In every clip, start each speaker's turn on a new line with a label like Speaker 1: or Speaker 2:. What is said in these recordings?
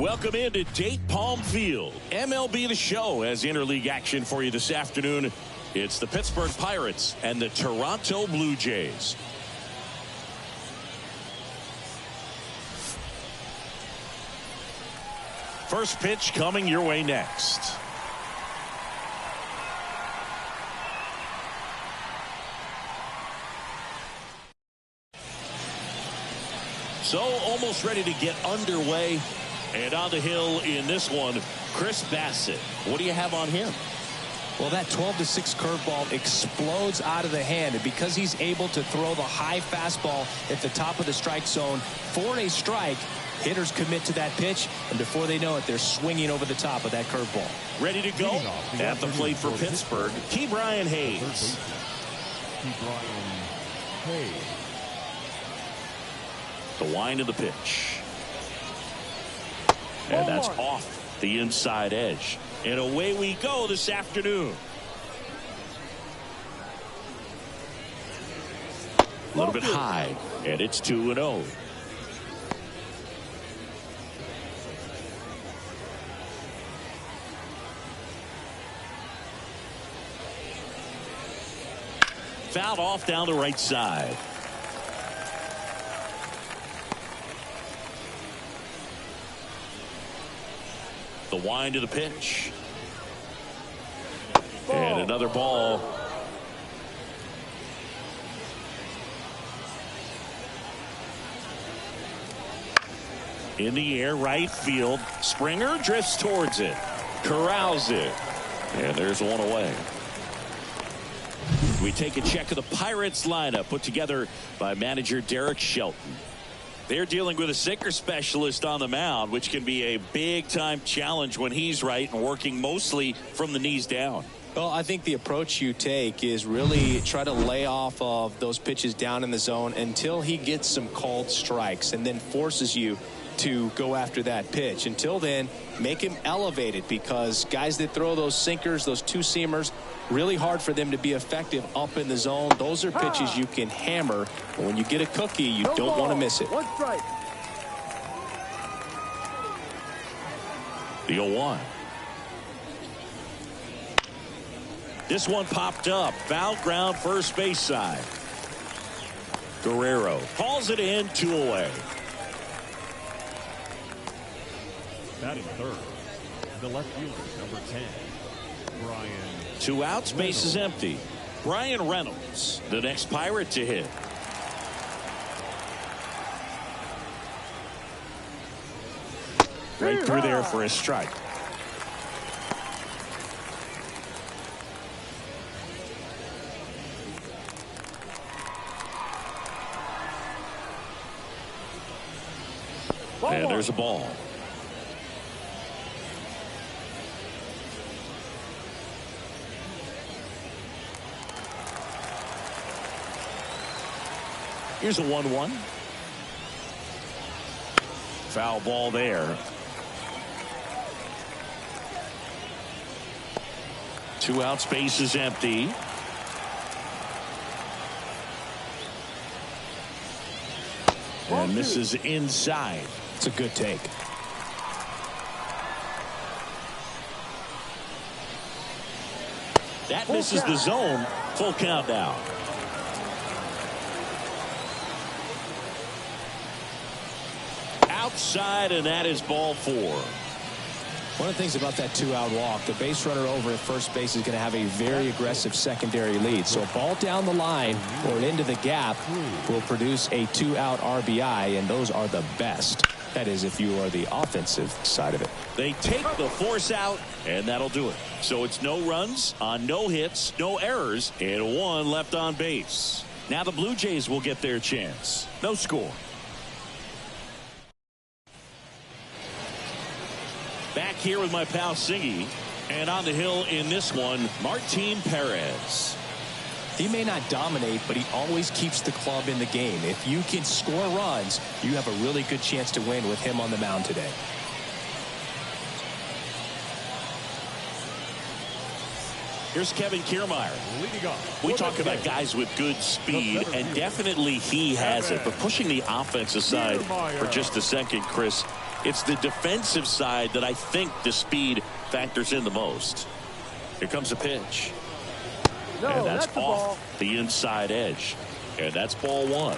Speaker 1: Welcome into Date Palm Field. MLB The Show has interleague action for you this afternoon. It's the Pittsburgh Pirates and the Toronto Blue Jays. First pitch coming your way next. So almost ready to get underway. And on the hill in this one, Chris Bassett. What do you have on him?
Speaker 2: Well, that 12-6 curveball explodes out of the hand. And because he's able to throw the high fastball at the top of the strike zone for a strike, hitters commit to that pitch. And before they know it, they're swinging over the top of that curveball.
Speaker 1: Ready to go at the plate for Pittsburgh, Ke'Bryan Hayes. The wind of the pitch. And that's off the inside edge. And away we go this afternoon. A little bit high. And it's 2-0. Fouled off down the right side. The wind of the pitch. And another ball. In the air, right field. Springer drifts towards it. Corrals it. And there's one away. We take a check of the Pirates lineup put together by manager Derek Shelton. They're dealing with a sinker specialist on the mound, which can be a big-time challenge when he's right and working mostly from the knees down.
Speaker 2: Well, I think the approach you take is really try to lay off of those pitches down in the zone until he gets some called strikes and then forces you to go after that pitch. Until then, make him elevated, because guys that throw those sinkers, those two-seamers, really hard for them to be effective up in the zone. Those are pitches you can hammer. But when you get a cookie, you don't want to miss it.
Speaker 3: One strike.
Speaker 1: The 0-1. This one popped up. Foul ground first base side. Guerrero calls it in, 2 away.
Speaker 4: Batting third, the left fielder, number 10, Brian.
Speaker 1: 2 outs, base is empty. Brian Reynolds, the next Pirate to hit. Right through there for a strike. And there's a ball. Here's a 1-1. Foul ball there. 2 outs, base is empty. And misses inside.
Speaker 2: It's a good take.
Speaker 1: That misses the zone. Full count now. Outside, and that is ball 4.
Speaker 2: One of the things about that 2-out walk, the base runner over at first base is going to have a very aggressive secondary lead. So a ball down the line or into the gap will produce a 2-out RBI, and those are the best. That is, if you are the offensive side of it.
Speaker 1: They take the force out, and that'll do it. So it's no runs on no hits, no errors, and 1 left on base. Now the Blue Jays will get their chance. No score. Back here with my pal Siggy, and on the hill in this one, Martin Perez.
Speaker 2: He may not dominate, but he always keeps the club in the game. If you can score runs, you have a really good chance to win with him on the mound today.
Speaker 1: Here's Kevin Kiermaier. We talk about guys with good speed, and definitely he has it. But pushing the offense aside for just a second, Chris, It's the defensive side that I think the speed factors in the most. Here comes a pitch.
Speaker 3: No,
Speaker 1: and that's
Speaker 3: the
Speaker 1: off
Speaker 3: ball.
Speaker 1: the inside edge. And that's ball one.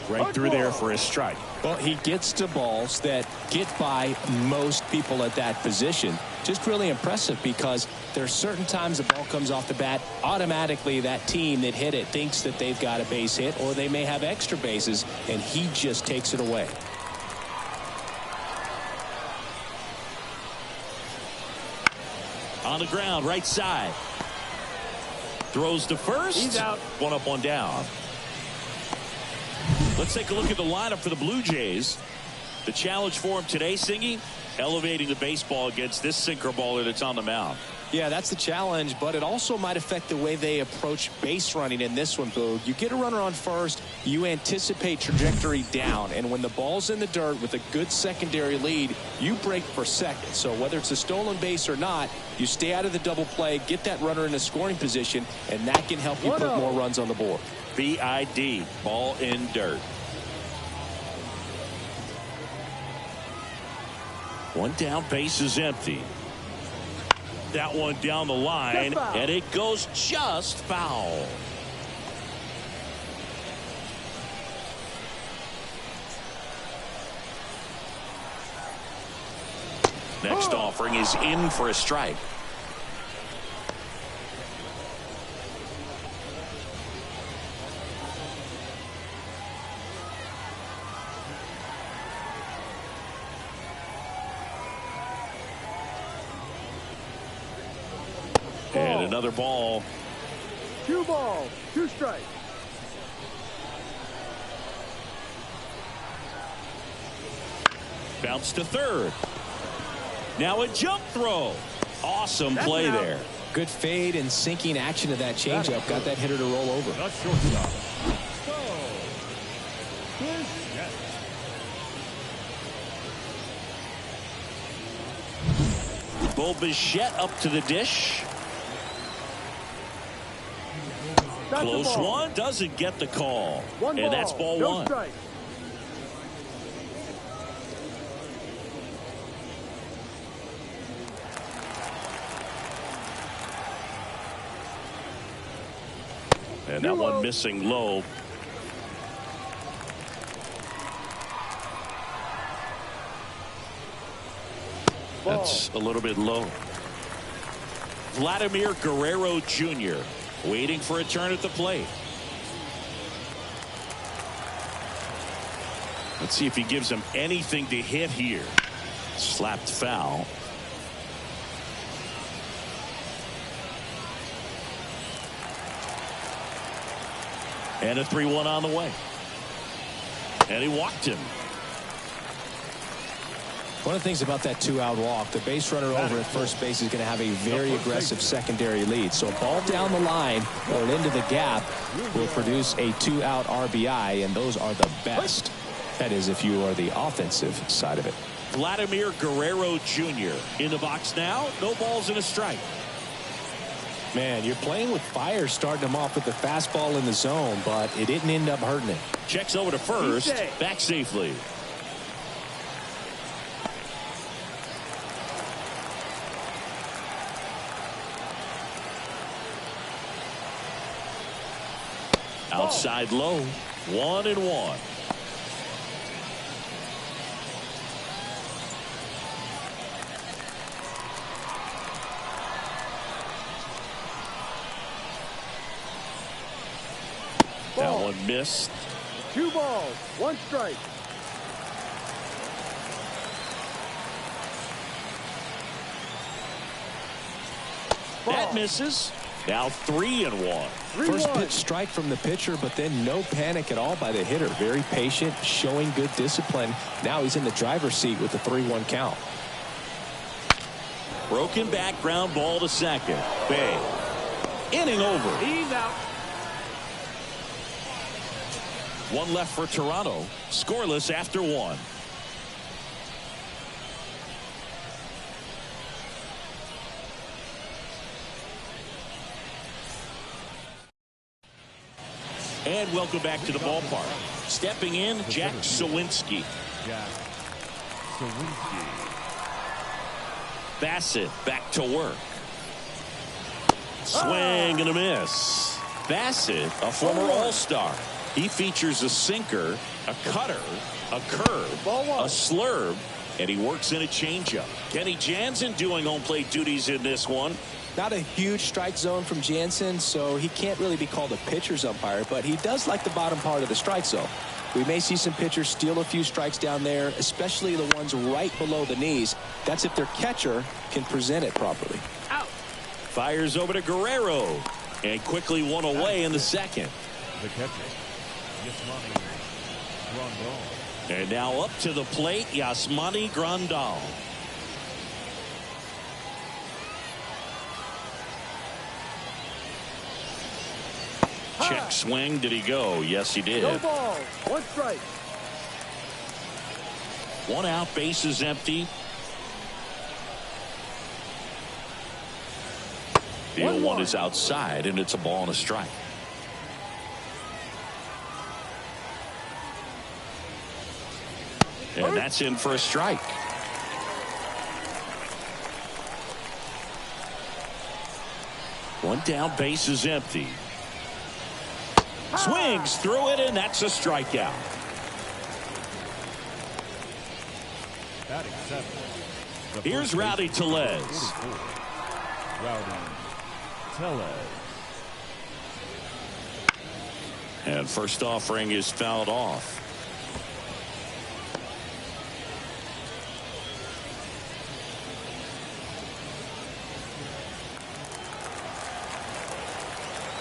Speaker 1: Right through there for a strike.
Speaker 2: Well, he gets to balls that get by most people at that position. Just really impressive because there's certain times the ball comes off the bat, automatically that team that hit it thinks that they've got a base hit or they may have extra bases, and he just takes it away.
Speaker 1: On the ground, right side. Throws to first.
Speaker 3: He's out.
Speaker 1: One up, one down. Let's take a look at the lineup for the Blue Jays. The challenge for him today, Singy, elevating the baseball against this sinker baller that's on the mound.
Speaker 2: Yeah, that's the challenge, but it also might affect the way they approach base running in this one, Boog. You get a runner on first, you anticipate trajectory down, and when the ball's in the dirt with a good secondary lead, you break for second. So whether it's a stolen base or not, you stay out of the double play, get that runner in a scoring position, and that can help you put more runs on the board.
Speaker 1: BID, ball in dirt. One down, base is empty. That one down the line, and it goes just foul. Next offering is in for a strike. And another ball.
Speaker 3: 2 balls, 2 strikes.
Speaker 1: Bounce to third. Now a jump throw. Awesome play there.
Speaker 2: Good fade and sinking action of that changeup. Got that hitter to roll over.
Speaker 4: The shortstop.
Speaker 1: Bo Bichette up to the dish. Close one, doesn't get the call. And that's ball one.
Speaker 3: Strike.
Speaker 1: And that one missing low. That's a little bit low. Vladimir Guerrero Jr. waiting for a turn at the plate. Let's see if he gives him anything to hit here. Slapped foul. And a 3-1 on the way. And he walked him.
Speaker 2: One of the things about that 2-out walk, the base runner over at first base is going to have a very aggressive secondary lead. So a ball down the line or into the gap will produce a 2-out RBI, and those are the best. That is, if you are the offensive side of it.
Speaker 1: Vladimir Guerrero Jr. in the box now. No balls and a strike.
Speaker 2: Man, you're playing with fire, starting him off with the fastball in the zone, but it didn't end up hurting him.
Speaker 1: Checks over to first. Back safely. Outside low. 1-1. That one missed.
Speaker 3: 2 balls, 1 strike.
Speaker 1: That misses. Now 3-1.
Speaker 2: First pitch strike from the pitcher, but then no panic at all by the hitter. Very patient, showing good discipline. Now he's in the driver's seat with the 3-1 count.
Speaker 1: Broken back, ground ball to second. Big. Inning over.
Speaker 3: He's out.
Speaker 1: One left for Toronto. Scoreless after 1. And welcome back to the ballpark. Stepping in, Jack Sawinski.
Speaker 4: Jack Sawinski.
Speaker 1: Bassett back to work. Swing and a miss. Bassett, a former All-Star. He features a sinker, a cutter, a curve, a slurve, and he works in a changeup. Kenny Jansen doing home plate duties in this one.
Speaker 2: Not a huge strike zone from Jansen, so he can't really be called a pitcher's umpire, but he does like the bottom part of the strike zone. We may see some pitchers steal a few strikes down there, especially the ones right below the knees. That's if their catcher can present it properly.
Speaker 1: Out. Fires over to Guerrero, and quickly one away in the second.
Speaker 4: The catcher, Yasmani Grandal.
Speaker 1: And now up to the plate, Yasmani Grandal. Check swing. Did he go? Yes, he did.
Speaker 3: No balls. One strike.
Speaker 1: One out, bases empty. The 0-1 is outside, and it's a ball and a strike. And that's in for a strike. One down, bases empty. Swings through it, and that's a strikeout.
Speaker 4: Batting seventh.
Speaker 1: Here's Rowdy Tellez.
Speaker 4: Rowdy Tellez.
Speaker 1: And first offering is fouled off.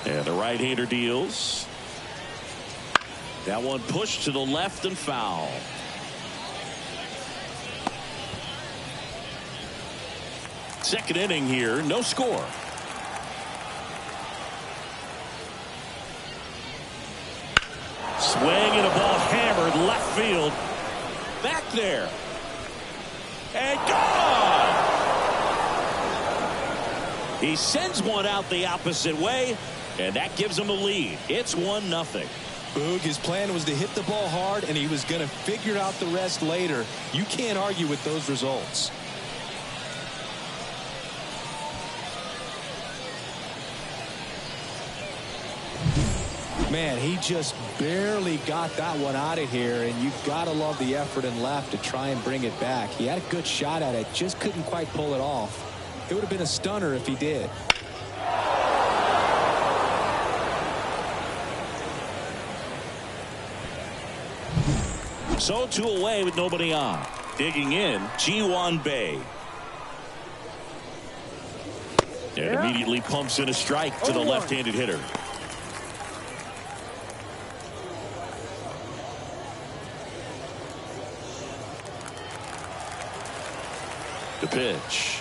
Speaker 1: And the right-hander deals. That one pushed to the left and foul. Second inning here, no score. Swing and a ball hammered left field. Back there. And gone! He sends one out the opposite way, and that gives him a lead. It's 1-0.
Speaker 2: Boog, his plan was to hit the ball hard, and he was going to figure out the rest later. You can't argue with those results. Man, he just barely got that one out of here, and you've got to love the effort and left to try and bring it back. He had a good shot at it, just couldn't quite pull it off. It would have been a stunner if he did.
Speaker 1: So 2 away with nobody on. Digging in, Ji-Hwan Bae. And immediately pumps in a strike to the left-handed hitter. The pitch.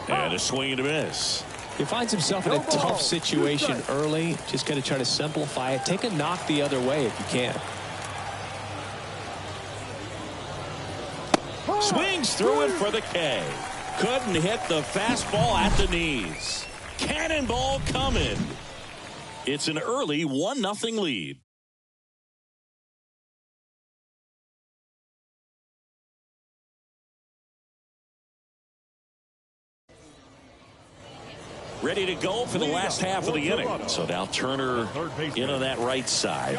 Speaker 1: And a swing and a miss.
Speaker 2: He finds himself in a tough situation early. Just got to try to simplify it. Take a knock the other way if you can.
Speaker 1: Swings through it for the K. Couldn't hit the fastball at the knees. Cannonball coming. It's an early 1-0 lead. Ready to go for the last half of the inning. So now Turner in on that right side.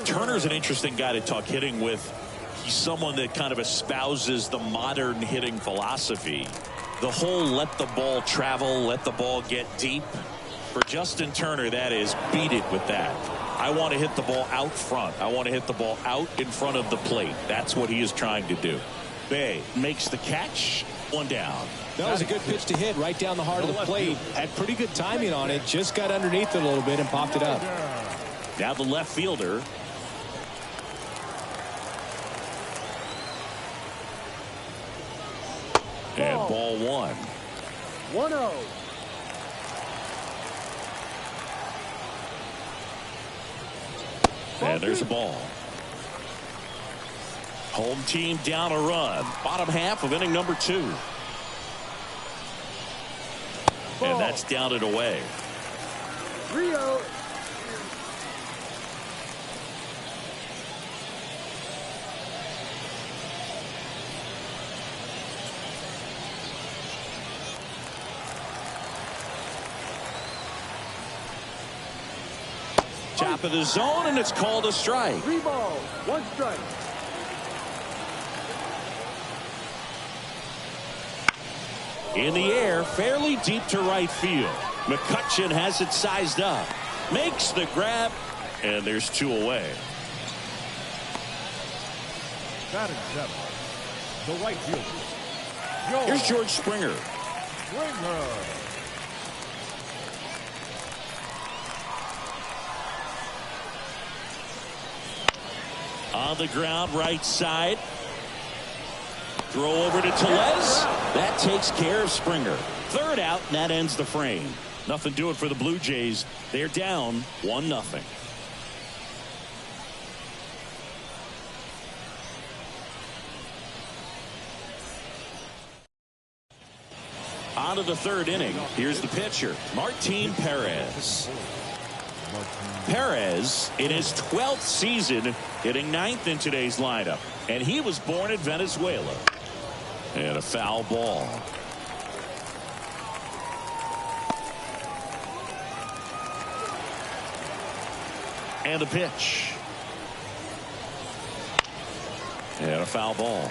Speaker 1: Turner's an interesting guy to talk hitting with. He's someone that kind of espouses the modern hitting philosophy. The whole let the ball travel, let the ball get deep. For Justin Turner, that is beat it with that. I want to hit the ball out front. I want to hit the ball out in front of the plate. That's what he is trying to do. Bae makes the catch. One down.
Speaker 2: That was a good pitch to hit right down the heart of the plate. Had pretty good timing on it. Just got underneath it a little bit and popped it up.
Speaker 1: Now the left fielder. And ball 1.
Speaker 3: 1-0.
Speaker 1: And there's a ball. Home team down a run. Bottom half of inning number 2. And that's down and away.
Speaker 3: 3-0
Speaker 1: top of the zone, and it's called a strike.
Speaker 3: 3 balls, 1 strike.
Speaker 1: In the air, fairly deep to right field. McCutchen has it sized up. Makes the grab, and there's 2 away.
Speaker 4: Batting 7. The right fielder.
Speaker 1: Here's George Springer.
Speaker 4: Springer.
Speaker 1: On the ground, right side. Throw over to Tellez. That takes care of Springer. 3rd out, and that ends the frame. Nothing doing for the Blue Jays. They're down 1-0. On to the 3rd inning. Here's the pitcher, Martin Perez. Perez, in his 12th season, hitting 9th in today's lineup. And he was born in Venezuela. And a foul ball. And the pitch. And a foul ball.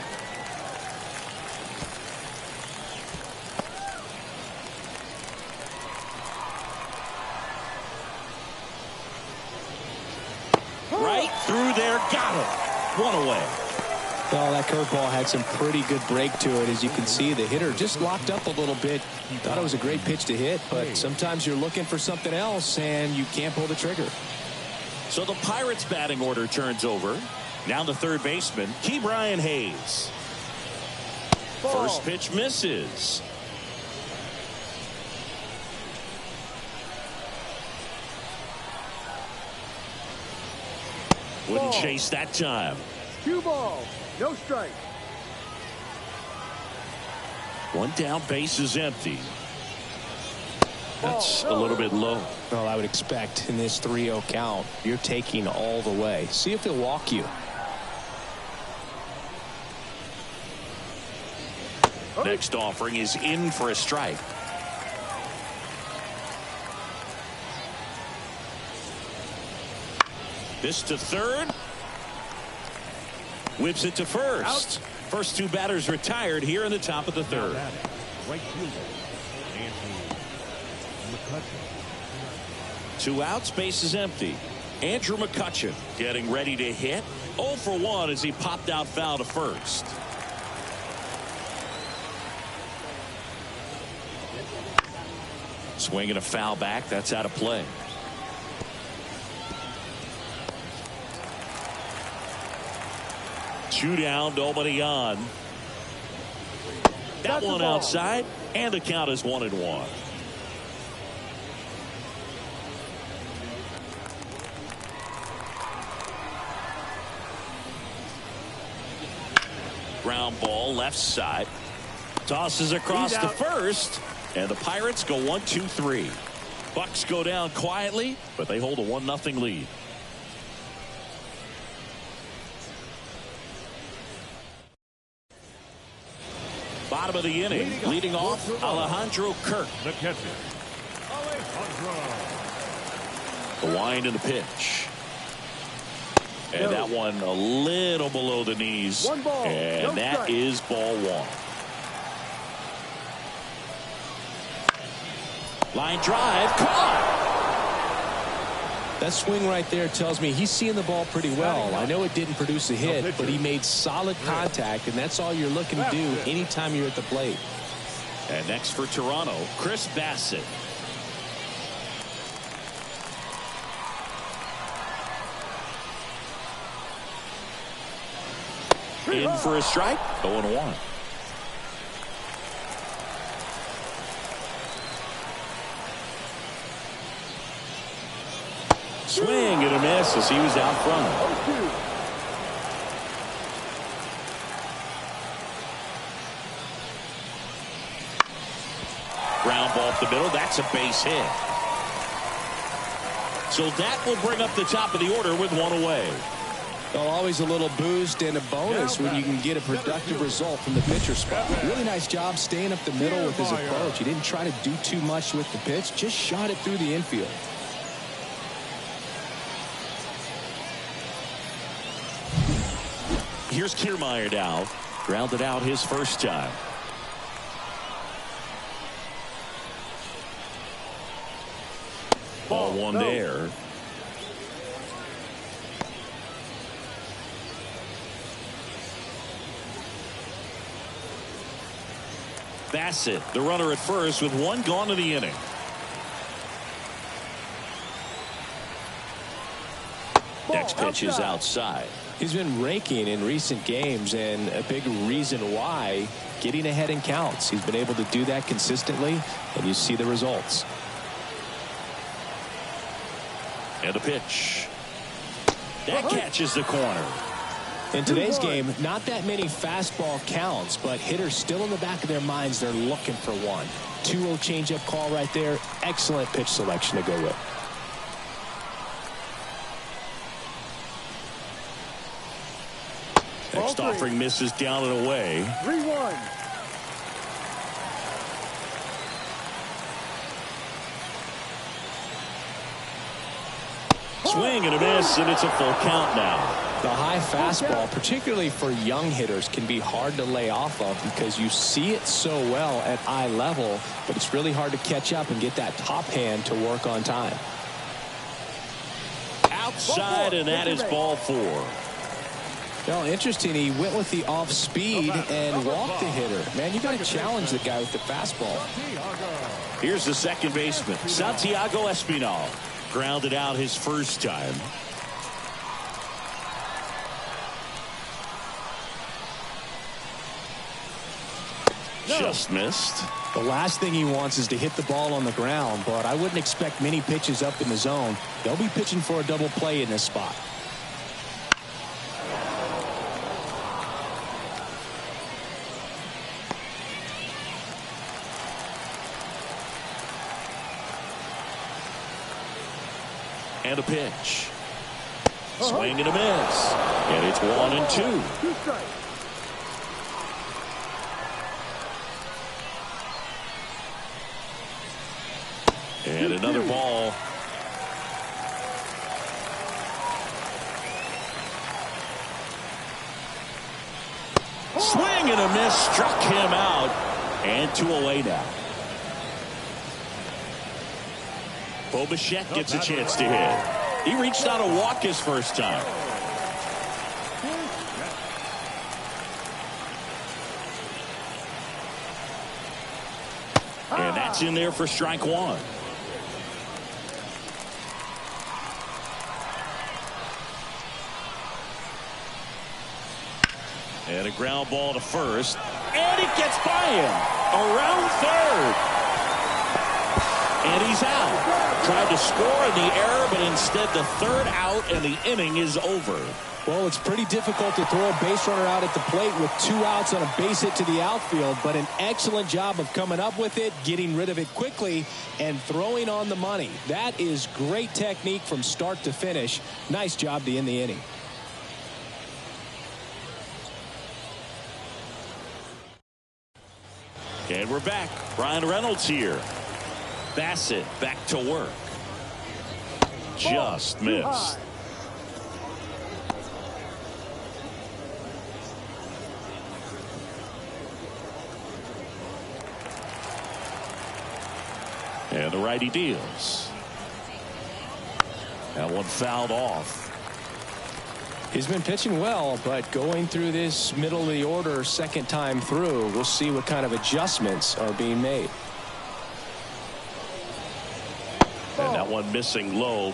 Speaker 1: Right through there, got it. 1 away.
Speaker 2: Well, that curveball had some pretty good break to it. As you can see, the hitter just locked up a little bit. Thought it was a great pitch to hit, but sometimes you're looking for something else and you can't pull the trigger.
Speaker 1: So the Pirates batting order turns over. Now the 3rd baseman, Ke'Bryan Hayes.
Speaker 3: Ball.
Speaker 1: First pitch misses. Wouldn't
Speaker 3: Ball.
Speaker 1: chase that time.
Speaker 3: 2 balls, no strike.
Speaker 1: 1 down, base is empty. That's a little bit low.
Speaker 2: Well, I would expect in this 3-0 count, you're taking all the way. See if he'll walk you.
Speaker 1: Next offering is in for a strike. This to 3rd. Whips it to 1st.
Speaker 3: Out.
Speaker 1: First 2 batters retired here in the top of the 3rd.
Speaker 4: Right fielder. Andrew McCutchen.
Speaker 1: 2 outs, base is empty. Andrew McCutchen getting ready to hit. 0 for 1 as he popped out foul to 1st. Swinging a foul back. That's out of play. Two down, nobody on. That one outside, and the count is 1-1. Ground ball, left side. Tosses across to 1st, and the Pirates go 1-2-3. Bucks go down quietly, but they hold a 1-0 lead. Bottom of the inning, leading off Alejandro Kirk.
Speaker 4: The catcher, Alejandro.
Speaker 1: The wind and the pitch. And that one a little below the knees.
Speaker 3: 1 ball,
Speaker 1: and
Speaker 3: no
Speaker 1: that
Speaker 3: strike.
Speaker 1: is ball 1. Line drive, caught.
Speaker 2: That swing right there tells me he's seeing the ball pretty well. I know it didn't produce a hit, but he made solid contact, and that's all you're looking to do anytime you're at the plate.
Speaker 1: And next for Toronto, Chris Bassett. In for a strike, 0-1. Swing and a miss as he was out front.
Speaker 3: 0-2.
Speaker 1: Ground ball up the middle. That's a base hit. So that will bring up the top of the order with 1 away.
Speaker 2: Well, always a little boost and a bonus when you can get a productive result from the pitcher spot. Really nice job staying up the middle with his approach. He didn't try to do too much with the pitch, just shot it through the infield.
Speaker 1: Here's Kiermaier now. Grounded out his first time. Ball one there. Bassett, the runner at first, with one gone in the inning. Next pitch is outside.
Speaker 2: He's been raking in recent games, and a big reason why, getting ahead in counts. He's been able to do that consistently, and you see the results.
Speaker 1: And a pitch. That catches the corner.
Speaker 2: In today's game, not that many fastball counts, but hitters still in the back of their minds, they're looking for one. 2-0 changeup call right there. Excellent pitch selection to go with.
Speaker 1: Next offering misses down and away.
Speaker 3: 3-1.
Speaker 1: Swing and a miss, and it's a full count now.
Speaker 2: The high fastball, particularly for young hitters, can be hard to lay off of because you see it so well at eye level, but it's really hard to catch up and get that top hand to work on time.
Speaker 1: Outside, and that is ball 4.
Speaker 2: Well, interesting. He went with the off speed and walked the hitter. Man, you got to challenge the guy with the fastball.
Speaker 1: Here's the second baseman, Santiago Espinal. Grounded out his first time. Just missed.
Speaker 2: The last thing he wants is to hit the ball on the ground, but I wouldn't expect many pitches up in the zone. They'll be pitching for a double play in this spot.
Speaker 1: And a pitch. Swing and a miss. And it's 1-2.
Speaker 3: 2 strikes.
Speaker 1: And another ball. Swing and a miss, struck him out. And 2 away now. Bo Bichette gets a chance to hit. He reached out a walk his first time. And that's in there for strike 1. And a ground ball to first. And it gets by him. Around third. And he's out. Tried to score in the error, but instead the third out, and the inning is over.
Speaker 2: Well, it's pretty difficult to throw a base runner out at the plate with 2 outs on a base hit to the outfield, but an excellent job of coming up with it, getting rid of it quickly, and throwing on the money. That is great technique from start to finish. Nice job to end the inning.
Speaker 1: And we're back. Brian Reynolds here. Bassett back to work. Just missed. And the righty deals. That one fouled off.
Speaker 2: He's been pitching well, but going through this middle of the order second time through, we'll see what kind of adjustments are being made.
Speaker 1: And that one missing low.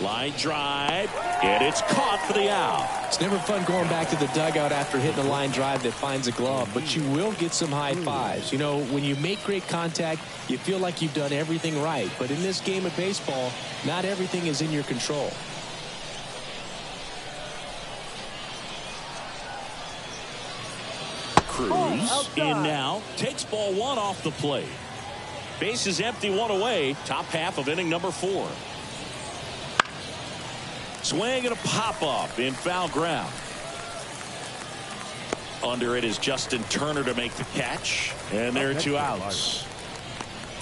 Speaker 1: Line drive, and it's caught for the out.
Speaker 2: It's never fun going back to the dugout after hitting a line drive that finds a glove, but you will get some high fives. You know, when you make great contact, you feel like you've done everything right. But in this game of baseball, not everything is in your control.
Speaker 1: Cruz in now, takes ball 1 off the plate. Base is empty, 1 away. Top half of inning number 4. Swing and a pop-up in foul ground. Under it is Justin Turner to make the catch. And there are 2 outs.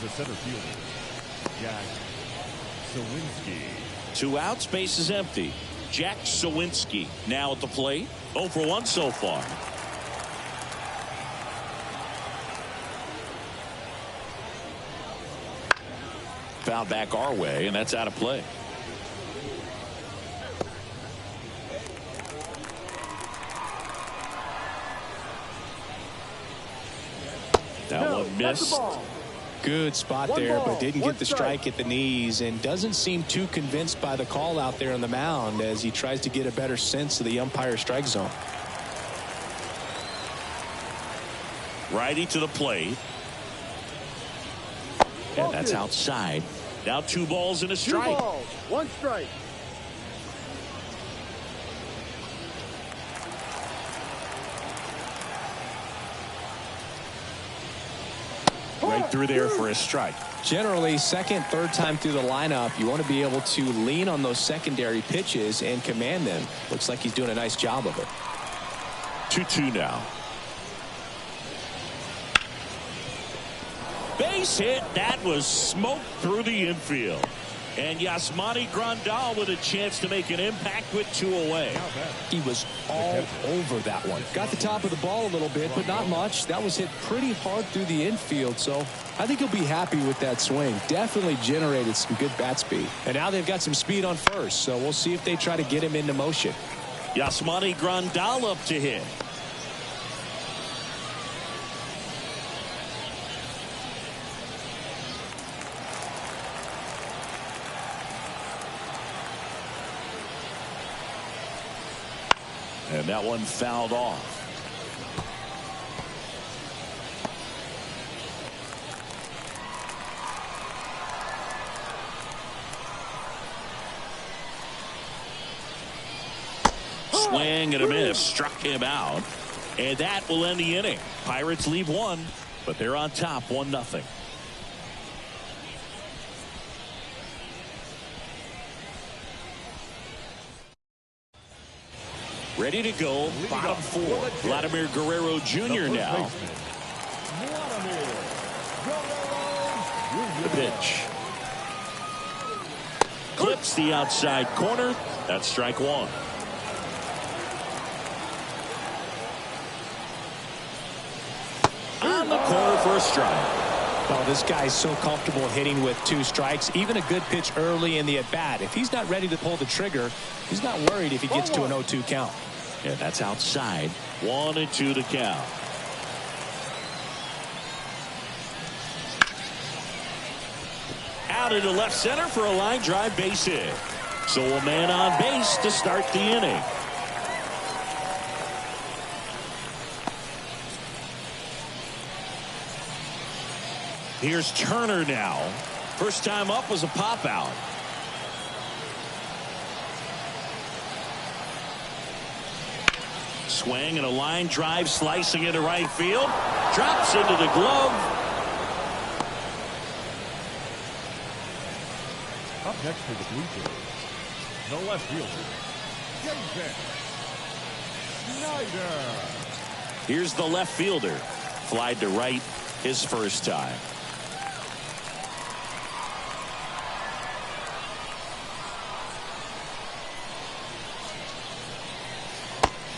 Speaker 4: The center fielder, Jack Sawinski.
Speaker 1: 2 outs, base is empty. Jack Sawinski now at the plate. 0 for 1 so far. Foul back our way, and that's out of play. That one missed.
Speaker 2: Good spot there, but didn't get the strike at the knees, and doesn't seem too convinced by the call out there on the mound as he tries to get a better sense of the umpire strike zone.
Speaker 1: Righty to the plate. And that's outside. Now 2 balls and a strike.
Speaker 3: 2 balls, 1 strike.
Speaker 1: Right through there for a strike.
Speaker 2: Generally, second, third time through the lineup, you want to be able to lean on those secondary pitches and command them. Looks like he's doing a nice job of it.
Speaker 1: 2-2 now. Base hit. That was smoked through the infield. And Yasmani Grandal with a chance to make an impact with 2 away.
Speaker 2: He was all over that one. Got the top of the ball a little bit, but not much. That was hit pretty hard through the infield, so I think he'll be happy with that swing. Definitely generated some good bat speed. And now they've got some speed on first, so we'll see if they try to get him into motion.
Speaker 1: Yasmani Grandal up to hit. And that one fouled off. Swing and a miss. Struck him out. And that will end the inning. Pirates leave 1, but they're on top 1-0. Ready to go, bottom 4. Vladimir Guerrero Jr. now. The pitch. Clips the outside corner. That's strike 1. On the corner for a strike.
Speaker 2: Oh, this guy's so comfortable hitting with 2 strikes. Even a good pitch early in the at-bat. If he's not ready to pull the trigger, he's not worried if he gets to an 0-2 count.
Speaker 1: And that's outside. 1-2 to count. Out into left center for a line drive base hit. So a man on base to start the inning. Here's Turner now. First time up was a pop out. Swing and a line drive slicing into right field. Drops into the glove.
Speaker 4: Up next for the Blue Jays, the left fielder, Jason Snyder.
Speaker 1: Here's the left fielder. Flied to right his first time.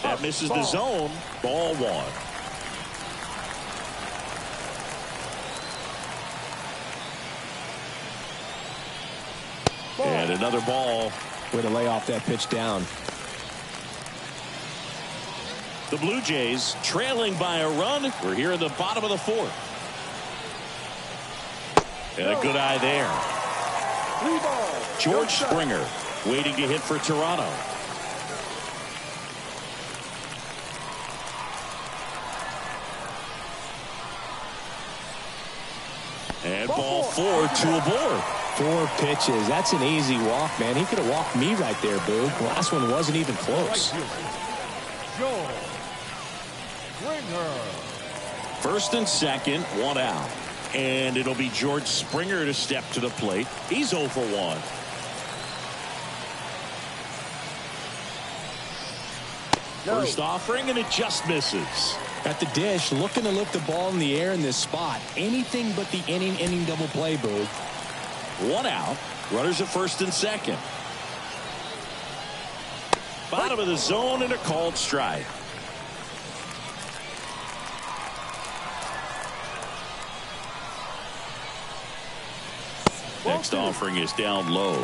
Speaker 1: That misses the zone. Ball 1. And another ball.
Speaker 2: Way to lay off that pitch down.
Speaker 1: The Blue Jays trailing by a run. We're here in the bottom of the 4th. And a good eye there.
Speaker 3: 3 balls.
Speaker 1: George Springer waiting to hit for Toronto. And ball 4, 2 aboard.
Speaker 2: 4 pitches. That's an easy walk, man. He could have walked me right there, Boog. The last one wasn't even close.
Speaker 4: George Springer.
Speaker 1: First and second, 1 out. And it'll be George Springer to step to the plate. He's 0 for 1. First offering, and it just misses.
Speaker 2: At the dish, looking to lift the ball in the air in this spot. Anything but the inning double play, Boog.
Speaker 1: One out. Runners at first and second. Bottom of the zone and a called strike. Next offering is down low,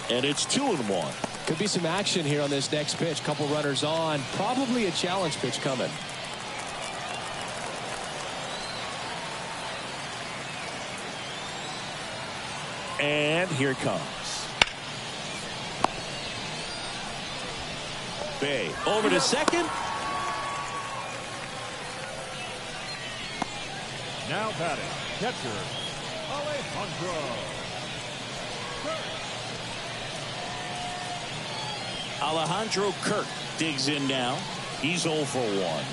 Speaker 1: and it's 2-1.
Speaker 2: Could be some action here on this next pitch. Couple runners on. Probably a challenge pitch coming.
Speaker 4: And here it comes.
Speaker 1: Bay over to second.
Speaker 4: Now batting, catcher,
Speaker 1: Alejandro Kirk digs in now. He's 0 for 1.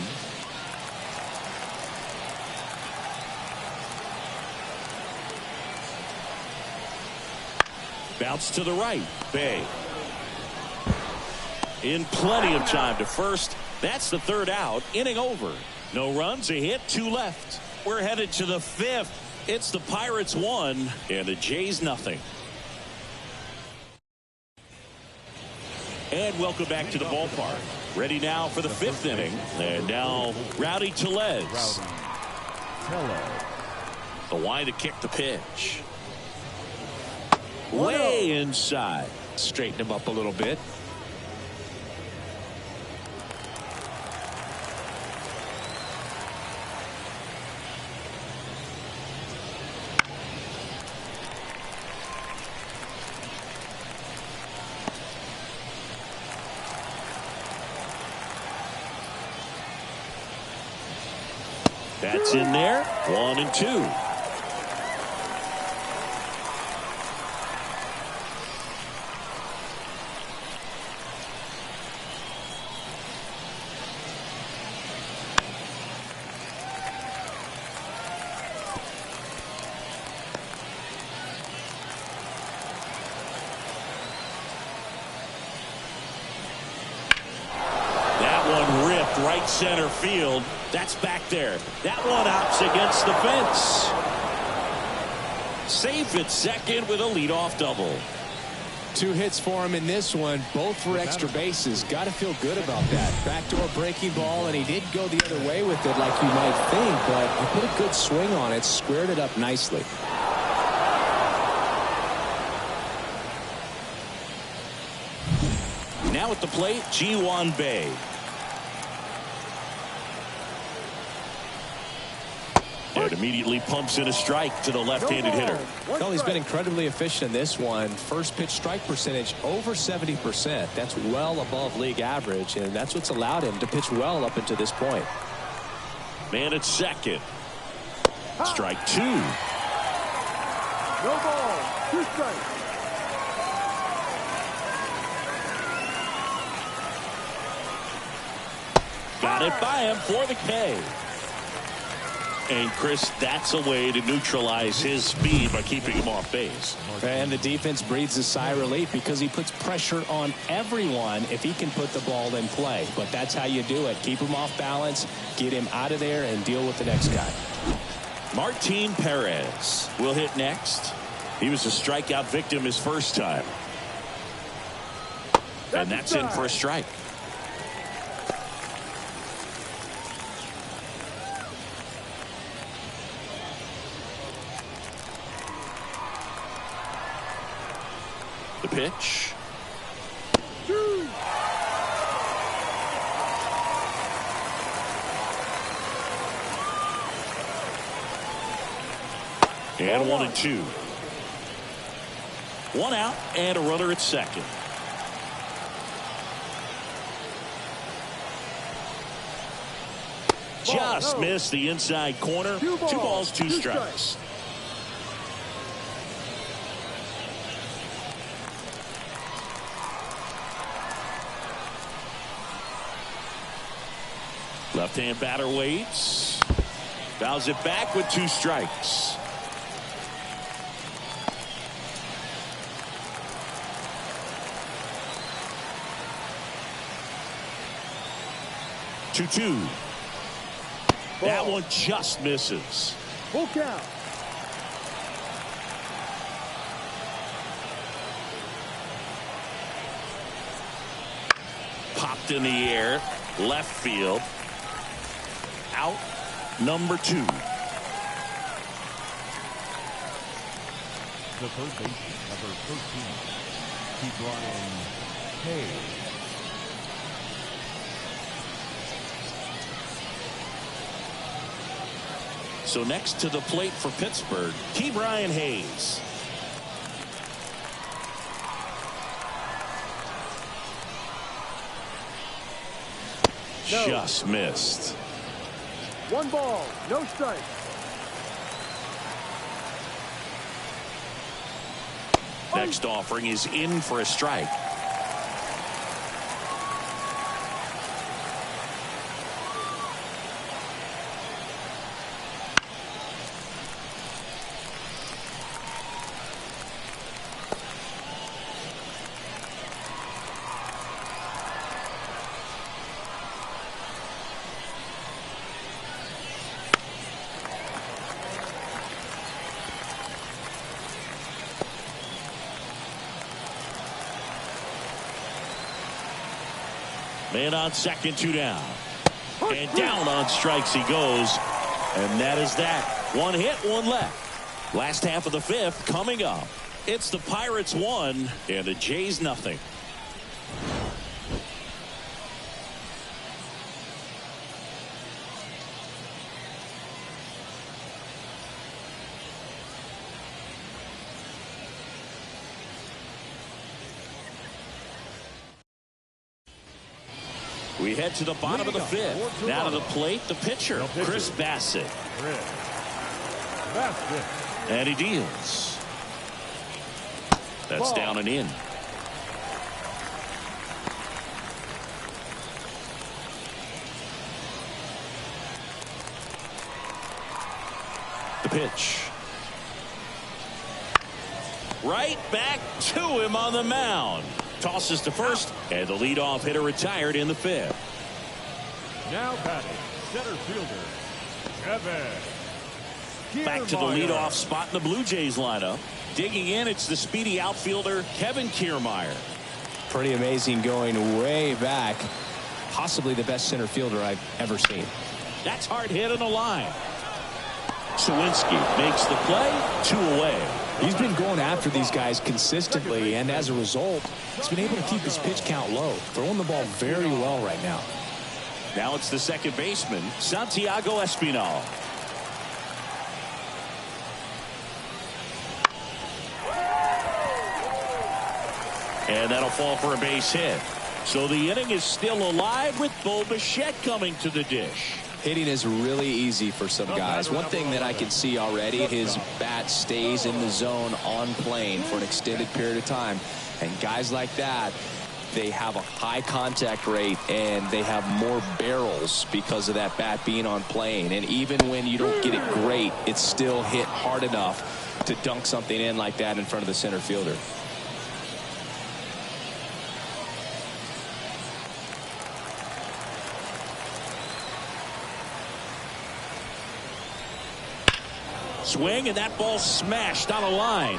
Speaker 1: Bounce to the right. Bay in plenty of time to first. That's the third out. Inning over. No runs, a hit, 2 left. We're headed to the 5th. It's the Pirates 1 and the Jays nothing. And welcome back to the ballpark. Ready now for the 5th inning. And now Rowdy Tellez. The wide to kick the pitch. Way inside.
Speaker 2: Straighten him up a little bit.
Speaker 1: That's in there. 1-2. Right center field. That's back there. That one opts against the fence. Safe at second with a leadoff double.
Speaker 2: 2 hits for him in this one, both for extra bases. Got to feel good about that. Backdoor breaking ball, and he did go the other way with it like you might think, but he put a good swing on it, squared it up nicely.
Speaker 1: Now at the plate, Ji-Hwan Bae. And immediately pumps in a strike to the left-handed hitter.
Speaker 2: Well, he's been incredibly efficient in this one. First pitch strike percentage over 70%. That's well above league average, and that's what's allowed him to pitch well up until this point.
Speaker 1: Man at second. Strike 2.
Speaker 3: No ball. 2 strikes.
Speaker 1: Got it by him for the K. And Chris, that's a way to neutralize his speed by keeping him off base.
Speaker 2: And the defense breathes a sigh of relief because he puts pressure on everyone if he can put the ball in play. But that's how you do it. Keep him off balance, get him out of there, and deal with the next guy.
Speaker 1: Martin Perez will hit next. He was a strikeout victim his first time. And that's in for a strike. The pitch. And 1-2. 1 out and a runner at second. Just missed the inside corner. 2 balls, 2 strikes. Left-hand batter waits. Fouls it back with 2 strikes. Two. That one just misses.
Speaker 3: Full count.
Speaker 1: Left in the air. Left field. Out number 2.
Speaker 4: The third baseman, number 13, Brian Hayes.
Speaker 1: So next to the plate for Pittsburgh, Brian Hayes.
Speaker 3: No.
Speaker 1: Just missed.
Speaker 3: 1 ball, no strike.
Speaker 1: Next offering is in for a strike. Man on second, 2 down. And down on strikes he goes. And that is that. 1 hit, 1 left. Last half of the 5th coming up. It's the Pirates 1 and the Jays nothing. We head to the bottom of the 5th. Now to the plate, the pitcher, Chris Bassett. And he deals. That's down and in. The pitch. Right back to him on the mound. Tosses to first, and the leadoff hitter retired in the 5th.
Speaker 4: Now batting, center fielder, Kevin.
Speaker 1: Back to the leadoff spot in the Blue Jays lineup. Digging in, it's the speedy outfielder, Kevin Kiermaier.
Speaker 2: Pretty amazing, going way back. Possibly the best center fielder I've ever seen.
Speaker 1: That's hard hit on the line. Sawinski makes the play, 2 away.
Speaker 2: He's been going after these guys consistently, and as a result, he's been able to keep his pitch count low, throwing the ball very well right now.
Speaker 1: Now it's the second baseman, Santiago Espinal. And that'll fall for a base hit. So the inning is still alive with Bo Bichette coming to the dish.
Speaker 2: Hitting is really easy for some guys. One thing that I can see already, his bat stays in the zone on plane for an extended period of time. And guys like that, they have a high contact rate and they have more barrels because of that bat being on plane. And even when you don't get it great, it's still hit hard enough to dunk something in like that in front of the center fielder.
Speaker 1: Swing, and that ball smashed on a line.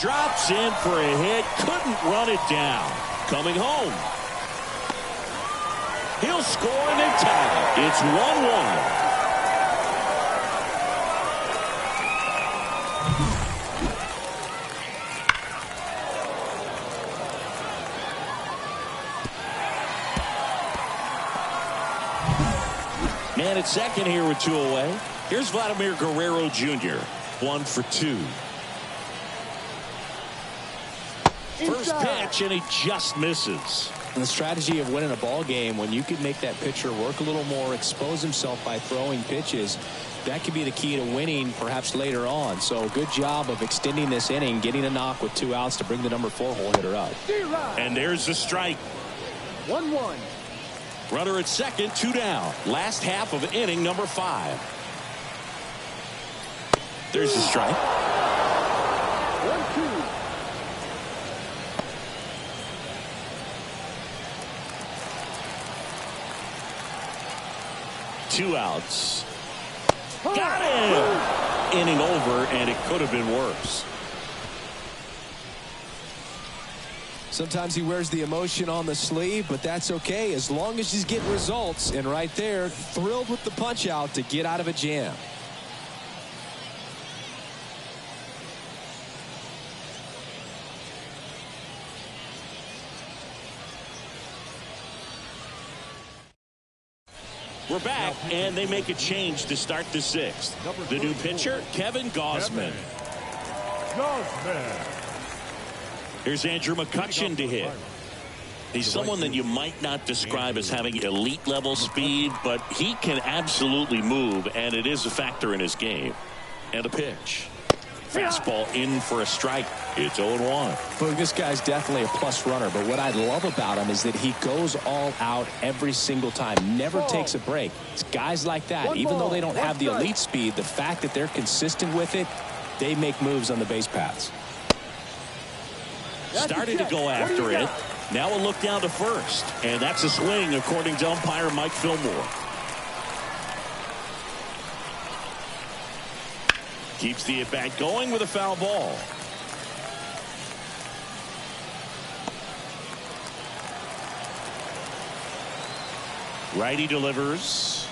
Speaker 1: Drops in for a hit. Couldn't run it down. Coming home. He'll score and then tie. It's 1-1. Man at second here with 2 away. Here's Vladimir Guerrero Jr. 1 for 2. First pitch, and he just misses.
Speaker 2: And the strategy of winning a ball game, when you can make that pitcher work a little more, expose himself by throwing pitches, that could be the key to winning perhaps later on. So good job of extending this inning, getting a knock with 2 outs to bring the number 4 hole hitter up.
Speaker 1: And there's the strike.
Speaker 3: 1-1.
Speaker 1: Runner at second, 2 down. Last half of inning number 5. There's the strike.
Speaker 3: 1-2.
Speaker 1: Two outs. Got him! Inning over, and it could have been worse.
Speaker 2: Sometimes he wears the emotion on the sleeve, but that's okay as long as he's getting results. And right there, thrilled with the punch out to get out of a jam.
Speaker 1: We're back, and they make a change to start the sixth. The new pitcher, Kevin Gausman. Here's Andrew McCutchen to hit. He's someone that you might not describe as having elite level speed, but he can absolutely move, and it is a factor in his game. And a pitch. Fastball in for a strike. It's 0-1.
Speaker 2: Well, this guy's definitely a plus runner, but what I love about him is that he goes all out every single time, never takes a break. It's guys like that, even though they don't have the elite speed, the fact that they're consistent with it, they make moves on the base paths.
Speaker 1: Started to go after it. Now a look down to first, and that's a swing according to umpire Mike Fillmore. Keeps the at-bat going with a foul ball. Righty delivers.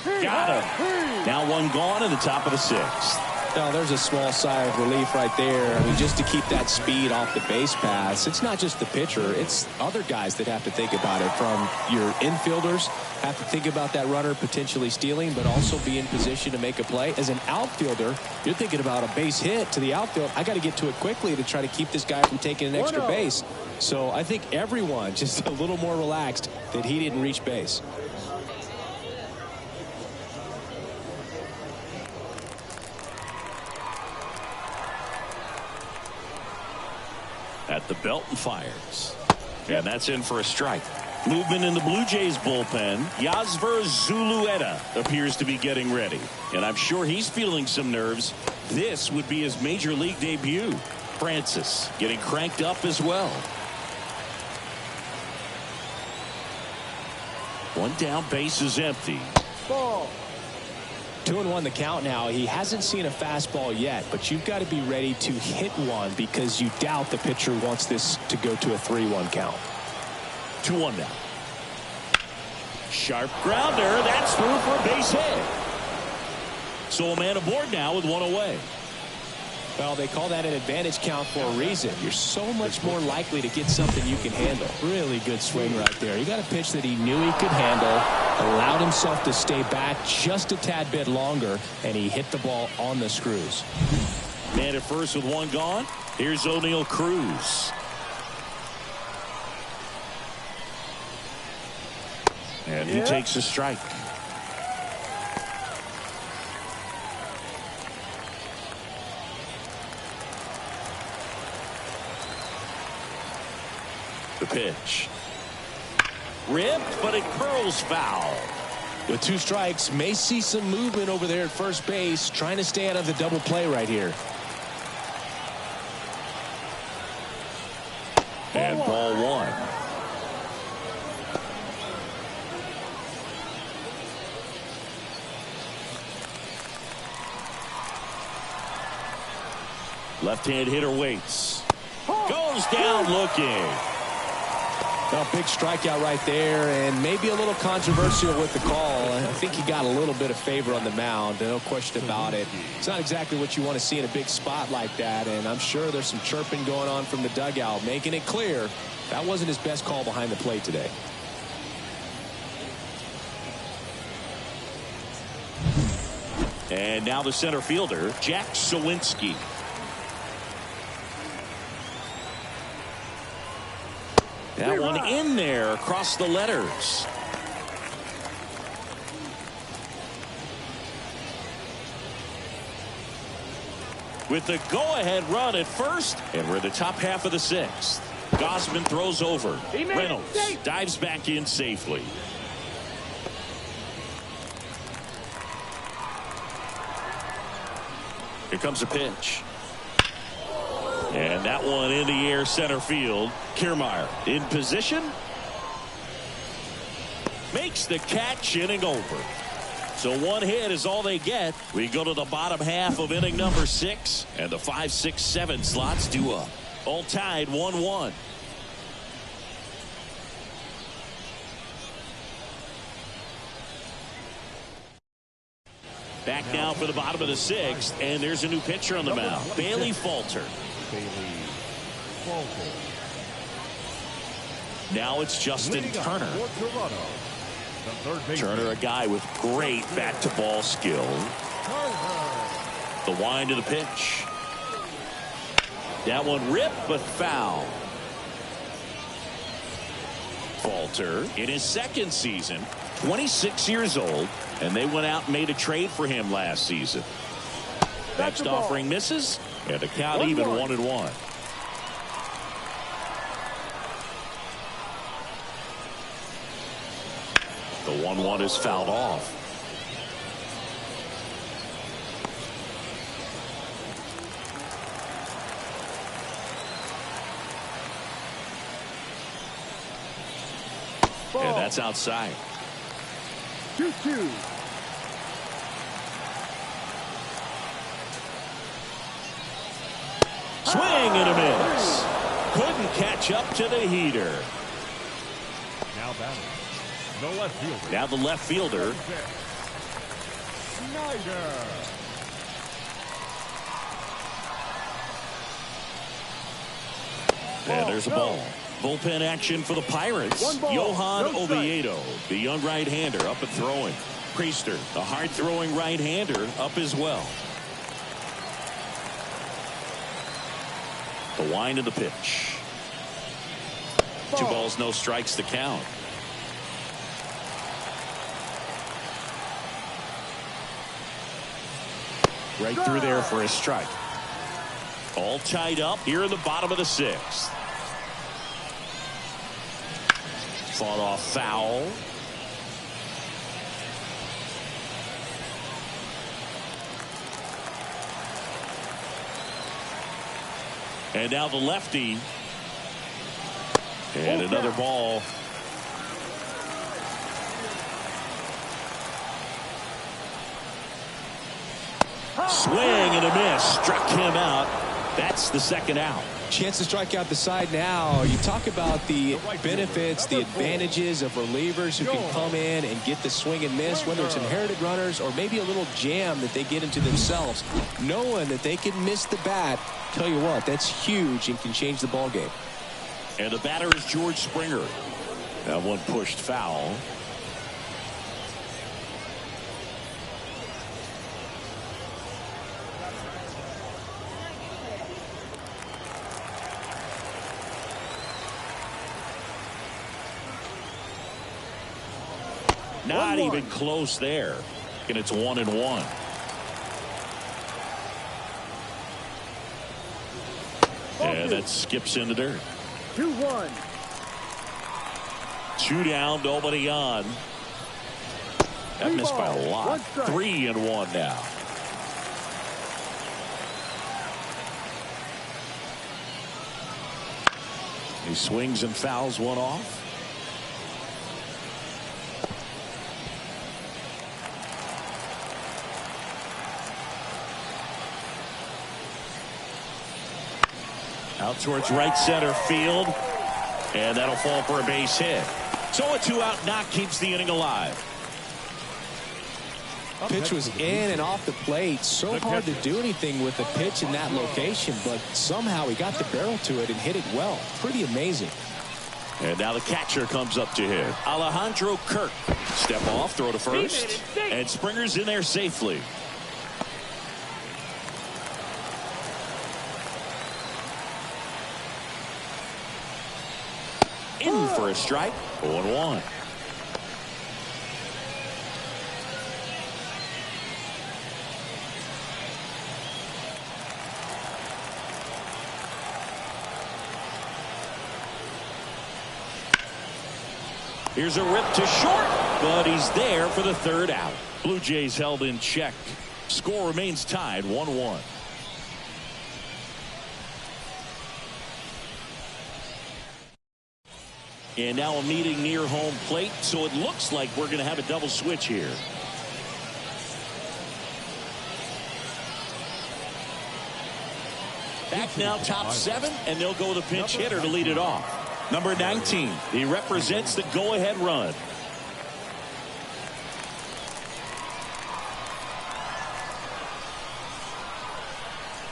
Speaker 1: Got him. Now one gone in the top of the sixth.
Speaker 2: Well, there's a small sigh of relief right there. I mean, just to keep that speed off the base paths. It's not just the pitcher. It's other guys that have to think about it. From your infielders, have to think about that runner potentially stealing, but also be in position to make a play. As an outfielder, you're thinking about a base hit to the outfield. I got to get to it quickly to try to keep this guy from taking an extra base. So I think everyone just a little more relaxed that he didn't reach base.
Speaker 1: At the belt and fires. And that's in for a strike. Movement in the Blue Jays bullpen. Yasver Zulueta appears to be getting ready. And I'm sure he's feeling some nerves. This would be his major league debut. Francis getting cranked up as well. One down, base is empty.
Speaker 3: Ball.
Speaker 2: 2-1 the count now. He hasn't seen a fastball yet, but you've got to be ready to hit one because you doubt the pitcher wants this to go to a 3-1 count.
Speaker 1: 2-1 now. Sharp grounder. That's through for a base hit. So a man aboard now with one away.
Speaker 2: Well, they call that an advantage count for a reason. You're so much more likely to get something you can handle. Really good swing right there. He got a pitch that he knew he could handle, allowed himself to stay back just a tad bit longer, and he hit the ball on the screws.
Speaker 1: Man at first with one gone. Here's O'Neal Cruz. And he takes a strike. The pitch. Ripped, but it curls foul.
Speaker 2: With 2 strikes, may see some movement over there at first base, trying to stay out of the double play right here.
Speaker 1: And ball 1. Left-hand hitter waits. Goes down looking.
Speaker 2: A big strikeout right there, and maybe a little controversial with the call. I think he got a little bit of favor on the mound, no question about it. It's not exactly what you want to see in a big spot like that, and I'm sure there's some chirping going on from the dugout, making it clear that wasn't his best call behind the plate today.
Speaker 1: And now the center fielder, Jack Sawinski. That one in there across the letters. With the go-ahead run at first, and we're in the top half of the sixth. Gausman throws over. Reynolds dives back in safely. Here comes a pitch. And that one in the air center field. Kiermaier in position. Makes the catch, inning over. So one hit is all they get. We go to the bottom half of inning number 6. And the 5, 6, 7 slots due up. All tied 1-1. Back now for the bottom of the sixth, and there's a new pitcher on the mound, Bailey Falter. Now it's Justin Turner. Turner, a guy with great bat-to-ball skill. The wind of the pitch. That one ripped, but foul. Falter in his second season, 26 years old, and they went out and made a trade for him last season. Next offering misses, and the count even 1-1. The 1-1 is fouled off.
Speaker 3: Ball.
Speaker 1: And that's outside.
Speaker 3: 2-2.
Speaker 1: Swing and a miss. Couldn't catch up to the heater.
Speaker 4: Now batting. The left fielder.
Speaker 1: Now the left fielder.
Speaker 4: Snyder.
Speaker 1: And there's a ball. Bullpen action for the Pirates. Johan Oviedo, the young right-hander, up and throwing. Priester, the hard-throwing right-hander, up as well. The wind of the pitch. 2 balls, no strikes to count. Right through there for a strike. All tied up here in the bottom of the sixth. Fought off foul. And now the lefty. And another ball. Swing and a miss. Struck him out. That's the second out.
Speaker 2: Chance to strike out the side now. You talk about the benefits, the advantages of relievers who can come in and get the swing and miss, whether it's inherited runners or maybe a little jam that they get into themselves. Knowing that they can miss the bat, tell you what, that's huge and can change the ball game.
Speaker 1: And the batter is George Springer. That one pushed foul. Not even close there. And it's 1-1. And that skips in the dirt.
Speaker 3: 2-1.
Speaker 1: 2 down, nobody on. That missed by a lot. 3-1 now. He swings and fouls one off. Out towards right center field. And that'll fall for a base hit. So a 2-out knock keeps the inning alive.
Speaker 2: Pitch was in and off the plate. So hard to do anything with the pitch in that location, but somehow he got the barrel to it and hit it well. Pretty amazing.
Speaker 1: And now the catcher comes up to hit. Alejandro Kirk. Step off, throw to first. And Springer's in there safely. In for a strike. 0-1. Here's a rip to short, but he's there for the 3rd out. Blue Jays held in check. Score remains tied 1-1. And now a meeting near home plate, so it looks like we're going to have a double switch here. Back now, top 7, and they'll go the pinch hitter to lead it off. Number 19, he represents the go-ahead run.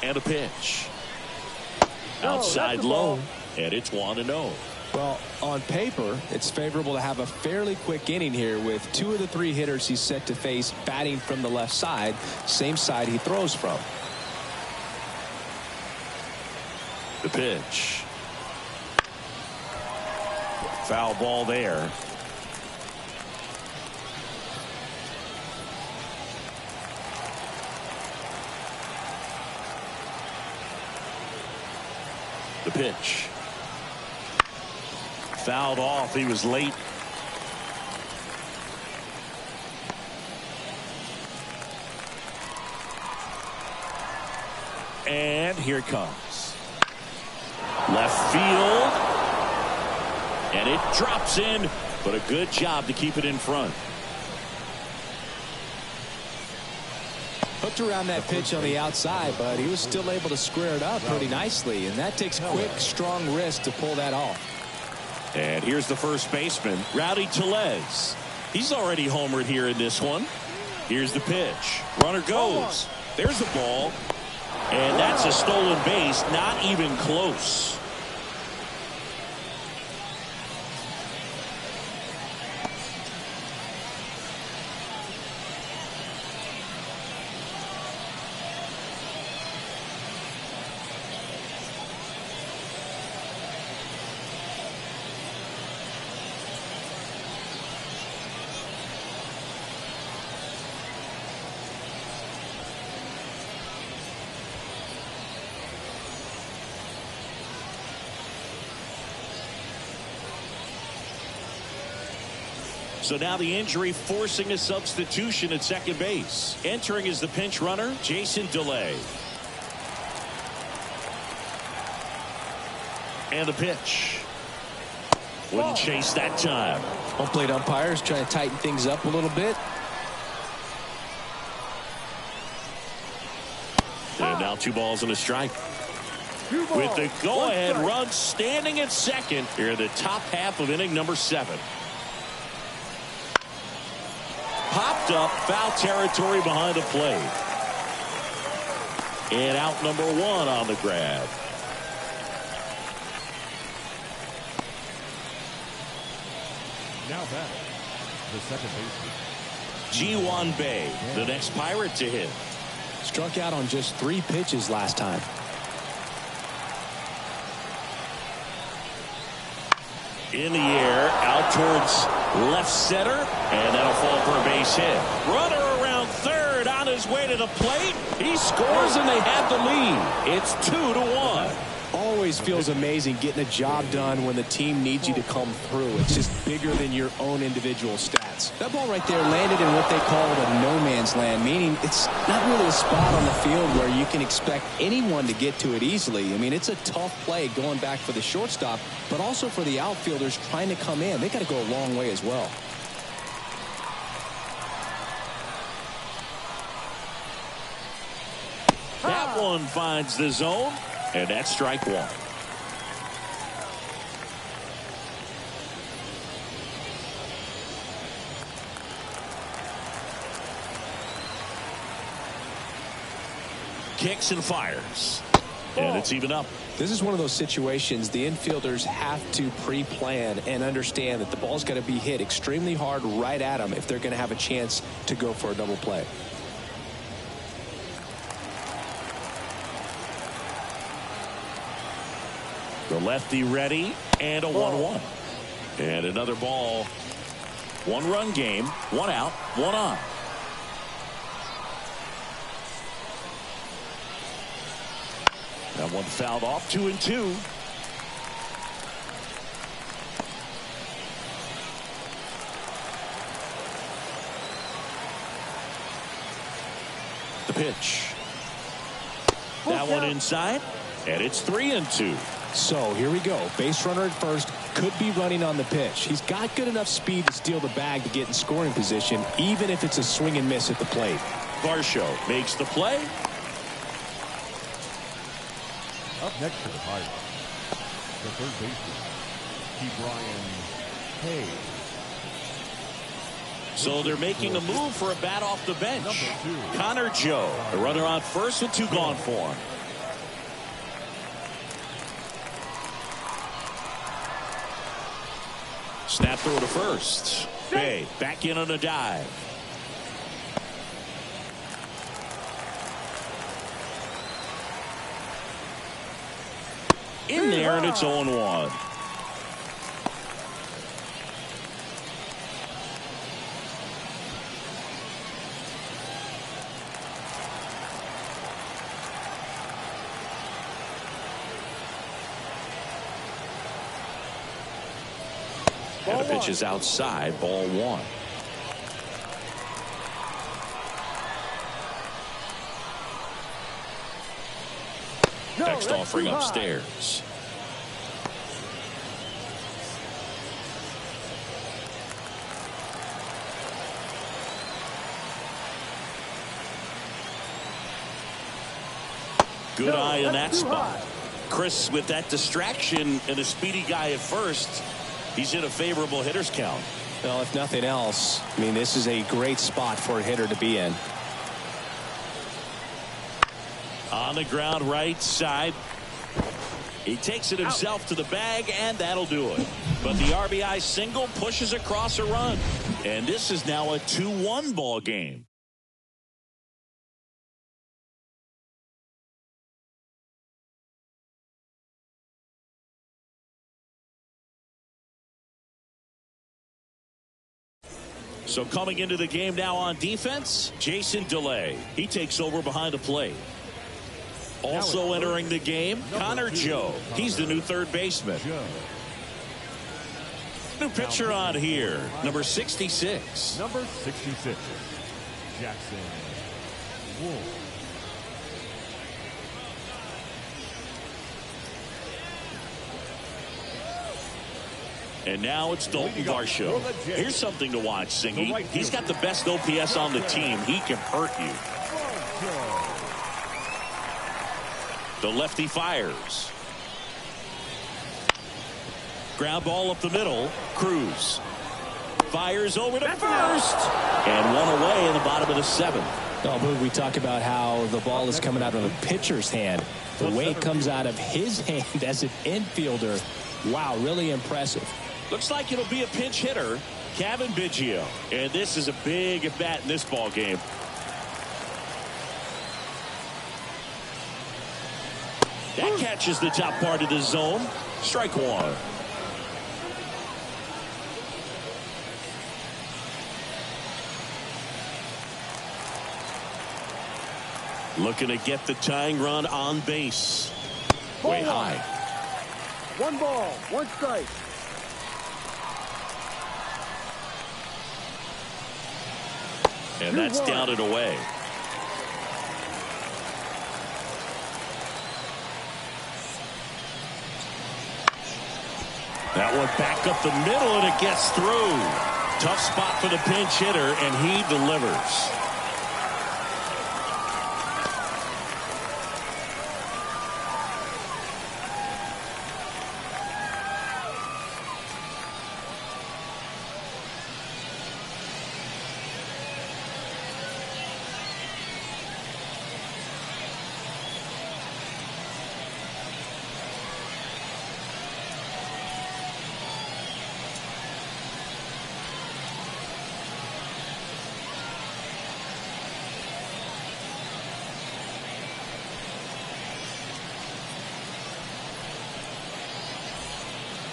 Speaker 1: And a pitch. Outside low. And it's 1-0.
Speaker 2: Well, on paper, it's favorable to have a fairly quick inning here with 2 of the 3 hitters he's set to face batting from the left side, same side he throws from.
Speaker 1: The pitch. Foul ball there. The pitch. Fouled off. He was late. And here it comes. Left field. And it drops in, but a good job to keep it in front.
Speaker 2: Hooked around that pitch on the outside, but he was still able to square it up pretty nicely, and that takes quick, strong wrist to pull that off.
Speaker 1: And here's the first baseman, Rowdy Tellez. He's already homered here in this one. Here's the pitch. Runner goes. There's the ball. And that's a stolen base, not even close. So now the injury forcing a substitution at second base. Entering is the pinch runner, Jason DeLay. And the pitch. Wouldn't chase that time.
Speaker 2: Home plate umpires trying to tighten things up a little bit.
Speaker 1: And now 2 balls and a strike. With the go-ahead run standing at second here in the top half of inning number 7. Popped up, foul territory behind the plate. And out number 1 on the grab.
Speaker 4: Now back, the second baseman.
Speaker 1: Ji-Hwan Bae, the next Pirate to hit.
Speaker 2: Struck out on just 3 pitches last time.
Speaker 1: In the air, out towards left center, and that'll fall for a base hit. Runner around third on his way to the plate. He scores and they have the lead. It's 2-1.
Speaker 2: Always feels amazing getting a job done when the team needs you to come through. It's just bigger than your own individual stats. That ball right there landed in what they call a no man's land, meaning it's not really a spot on the field where you can expect anyone to get to it easily. I mean, it's a tough play going back for the shortstop, but also for the outfielders trying to come in. They got to go a long way as well.
Speaker 1: That one finds the zone, and that's strike 1. Kicks and fires. And it's even up.
Speaker 2: This is one of those situations the infielders have to pre-plan and understand that the ball's got to be hit extremely hard right at them if they're going to have a chance to go for a double play.
Speaker 1: The lefty ready, and a 1-1. And another ball. 1-run game, 1 out, 1 on. That one fouled off, 2-2. The pitch. That one inside, and it's 3-2.
Speaker 2: So here we go. Base runner at first, could be running on the pitch. He's got good enough speed to steal the bag to get in scoring position, even if it's a swing and miss at the plate.
Speaker 1: Varsho makes the play.
Speaker 4: Up next to the Pirates, the third baseman, Brian Hayes.
Speaker 1: So they're making a move for a bat off the bench. Connor Joe, the runner on first with 2 gone for him. Snap throw to first. Bay back in on a dive. In there, and it's 0-1. And the pitch is outside, ball 1. Next offering upstairs. Good eye in that spot. Chris, with that distraction and a speedy guy at first, he's in a favorable hitter's count.
Speaker 2: Well, if nothing else, I mean, this is a great spot for a hitter to be in.
Speaker 1: On the ground right side. He takes it himself to the bag, and that'll do it. But the RBI single pushes across a run. And this is now a 2-1 ball game. So coming into the game now on defense, Jason DeLay. He takes over behind the plate. Also entering the game, Connor Joe. He's the new third baseman. New pitcher on here, number 66.
Speaker 4: Number 66, Jackson Wolf.
Speaker 1: And now it's Dalton Varsho. Here's something to watch, Singy. He's got the best OPS on the team. He can hurt you. The lefty fires. Ground ball up the middle. Cruz fires over to first. And one away in the bottom of the 7th.
Speaker 2: Oh, Boog, we talk about how the ball is coming out of a pitcher's hand. The way it comes out of his hand as an infielder. Wow, really impressive.
Speaker 1: Looks like it'll be a pinch hitter, Kevin Biggio. And this is a big at bat in this ball game. That catches the top part of the zone. Strike 1. Looking to get the tying run on base. Way high.
Speaker 3: 1 ball, 1 strike.
Speaker 1: And that's down and away. That one back up the middle, and it gets through. Tough spot for the pinch hitter, and he delivers.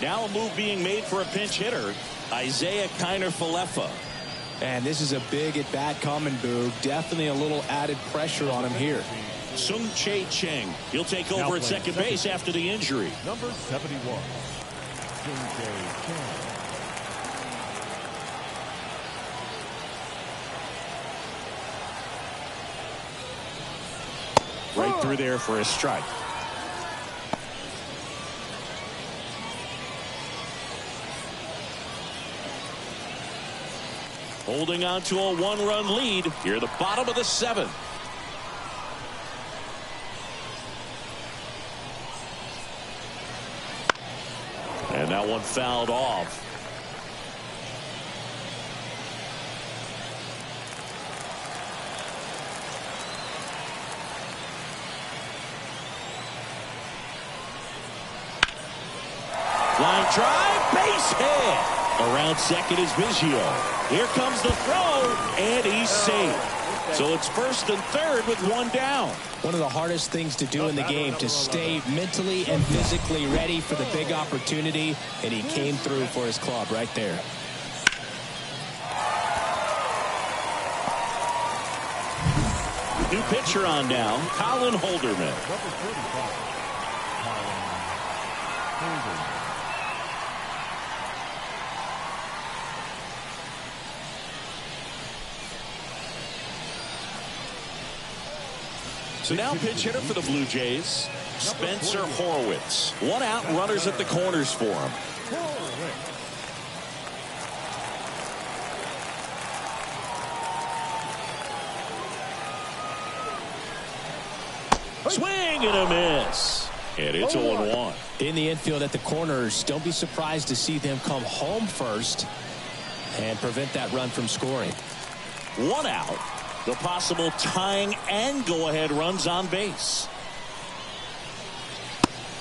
Speaker 1: Now a move being made for a pinch hitter, Isaiah Kiner-Falefa.
Speaker 2: And this is a big at bat coming, Boog. Definitely a little added pressure on him here.
Speaker 1: Sung Chae Cheng. He'll take over at second base after the injury.
Speaker 4: Number 71, Sung Chae Cheng.
Speaker 1: Right through there for a strike. Holding on to a 1-run lead here at the bottom of the 7th. And that one fouled off. Line drive, base hit. Around second is Biggio. Here comes the throw, and he's safe. So it's first and third with one down.
Speaker 2: One of the hardest things to do in the game, to stay mentally and physically ready for the big opportunity, and he came through for his club right there.
Speaker 1: New pitcher on now, Colin Holderman.
Speaker 4: Number 35, Colin Holderman.
Speaker 1: So now pitch hitter for the Blue Jays, Spencer Horwitz. One out, runners at the corners for him. Swing and a miss. And it's 0-1.
Speaker 2: In the infield at the corners, don't be surprised to see them come home first and prevent that run from scoring.
Speaker 1: One out. The possible tying and go-ahead runs on base.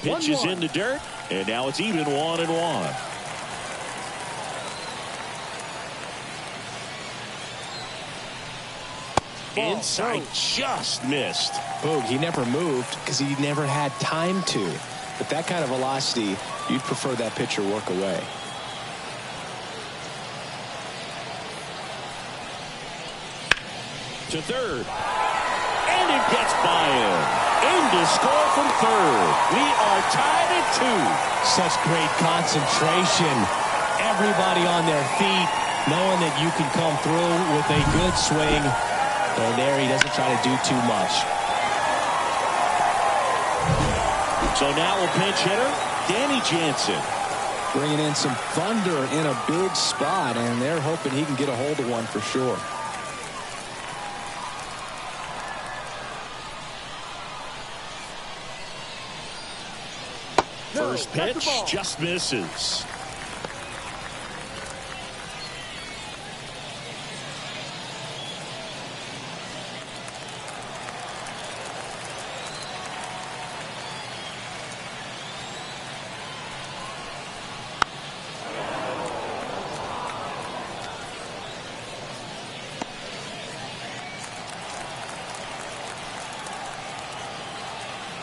Speaker 1: Pitch is in the dirt, and now it's even 1-1. Inside, just missed.
Speaker 2: Boog, he never moved because he never had time to. With that kind of velocity, you'd prefer that pitcher work away.
Speaker 1: To third, and it gets by him. In to score from third. We are tied at 2.
Speaker 2: Such great concentration. Everybody on their feet, knowing that you can come through with a good swing. And there he doesn't try to do too much.
Speaker 1: So now a pinch hitter, Danny Jansen.
Speaker 3: Bringing in some thunder in a big spot, and they're hoping he can get a hold of one for sure.
Speaker 1: First pitch just misses.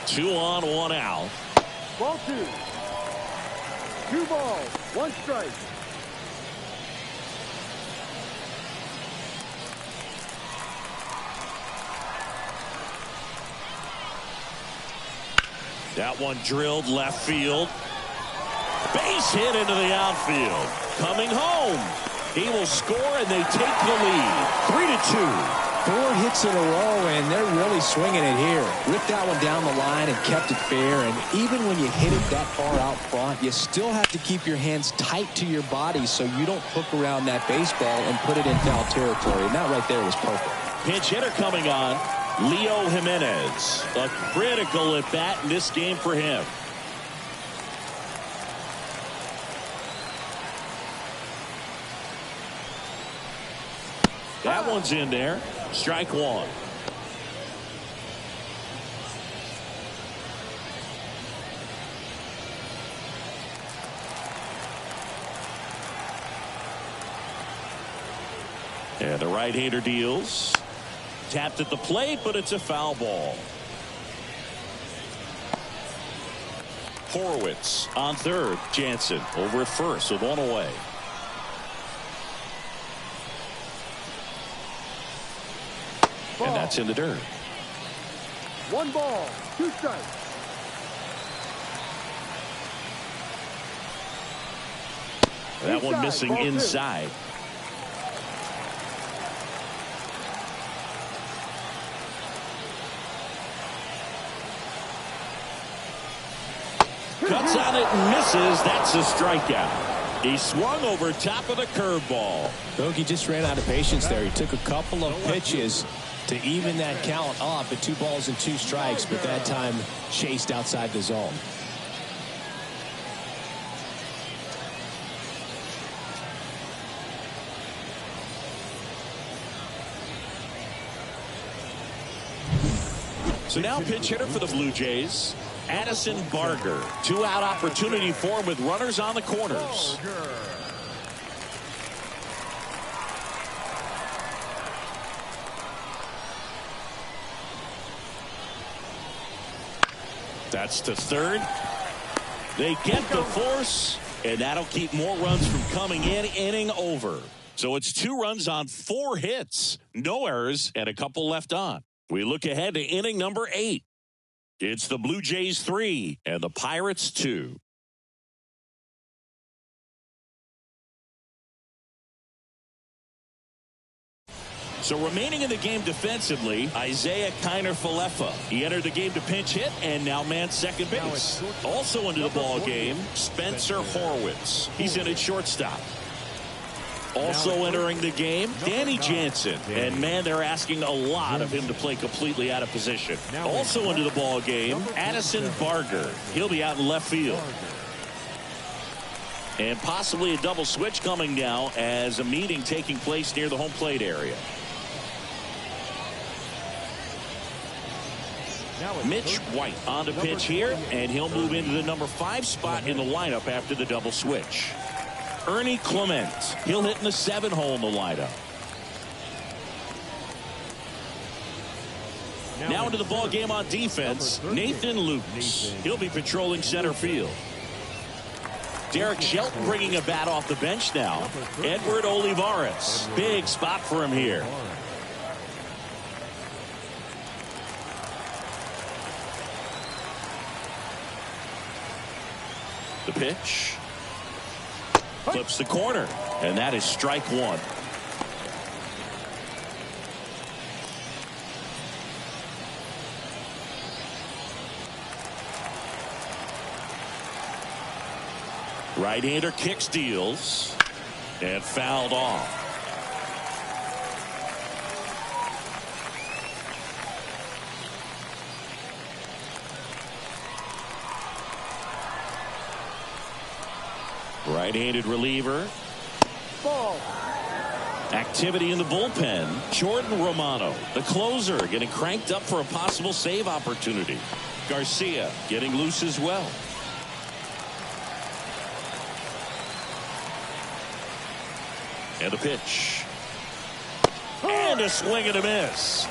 Speaker 1: Two on, one out.
Speaker 3: Ball 2. 2 balls, 1 strike.
Speaker 1: That one drilled left field. Base hit into the outfield. Coming home. He will score, and they take the lead. 3-2.
Speaker 3: 4 hits in a row, and they're really swinging it here. Ripped that one down the line and kept it fair. And even when you hit it that far out front, you still have to keep your hands tight to your body so you don't hook around that baseball and put it in foul territory. And that right there was perfect.
Speaker 1: Pinch hitter coming on, Leo Jimenez. A critical at bat in this game for him. That one's in there. Strike 1. And the right-hander deals. Tapped at the plate, but it's a foul ball. Horwitz on third. Jansen over at first with one away. And that's in the dirt.
Speaker 3: 1 ball, 2 strikes.
Speaker 1: That one missing inside. Cuts on it and misses. That's a strikeout. He swung over top of the curveball.
Speaker 2: Bogey just ran out of patience there. He took a couple of pitches to even that count up at 2 balls and 2 strikes, but that time chased outside the zone.
Speaker 1: So now pitch hitter for the Blue Jays, Addison Barger. 2-out opportunity for him with runners on the corners. That's to third. They get the force, and that'll keep more runs from coming in. Inning over. So it's 2 runs on 4 hits. No errors and a couple left on. We look ahead to inning number 8. It's the Blue Jays 3 and the Pirates 2. So remaining in the game defensively, Isaiah Kiner-Falefa. He entered the game to pinch hit and now man second base. Also into the ball game, Spencer Horwitz. He's in at shortstop. Also entering the game, Danny Jansen. And man, they're asking a lot of him to play completely out of position. Also into the ball game, Addison Barger. He'll be out in left field. And possibly a double switch coming now as a meeting taking place near the home plate area. Mitch White on the pitch here, and he'll move into the number 5 spot in the lineup after the double switch. Ernie Clement, he'll hit in the 7 hole in the lineup. Now into the ball game on defense, Nathan Lukes. He'll be patrolling center field. Derek Shelton bringing a bat off the bench now. Edward Olivares, big spot for him here. The pitch. Flips the corner. And that is strike 1. Right-hander kicks, deals, and fouled off. Right-handed reliever. Ball. Activity in the bullpen. Jordan Romano, the closer, getting cranked up for a possible save opportunity. Garcia getting loose as well. And a pitch. And a swing and a miss.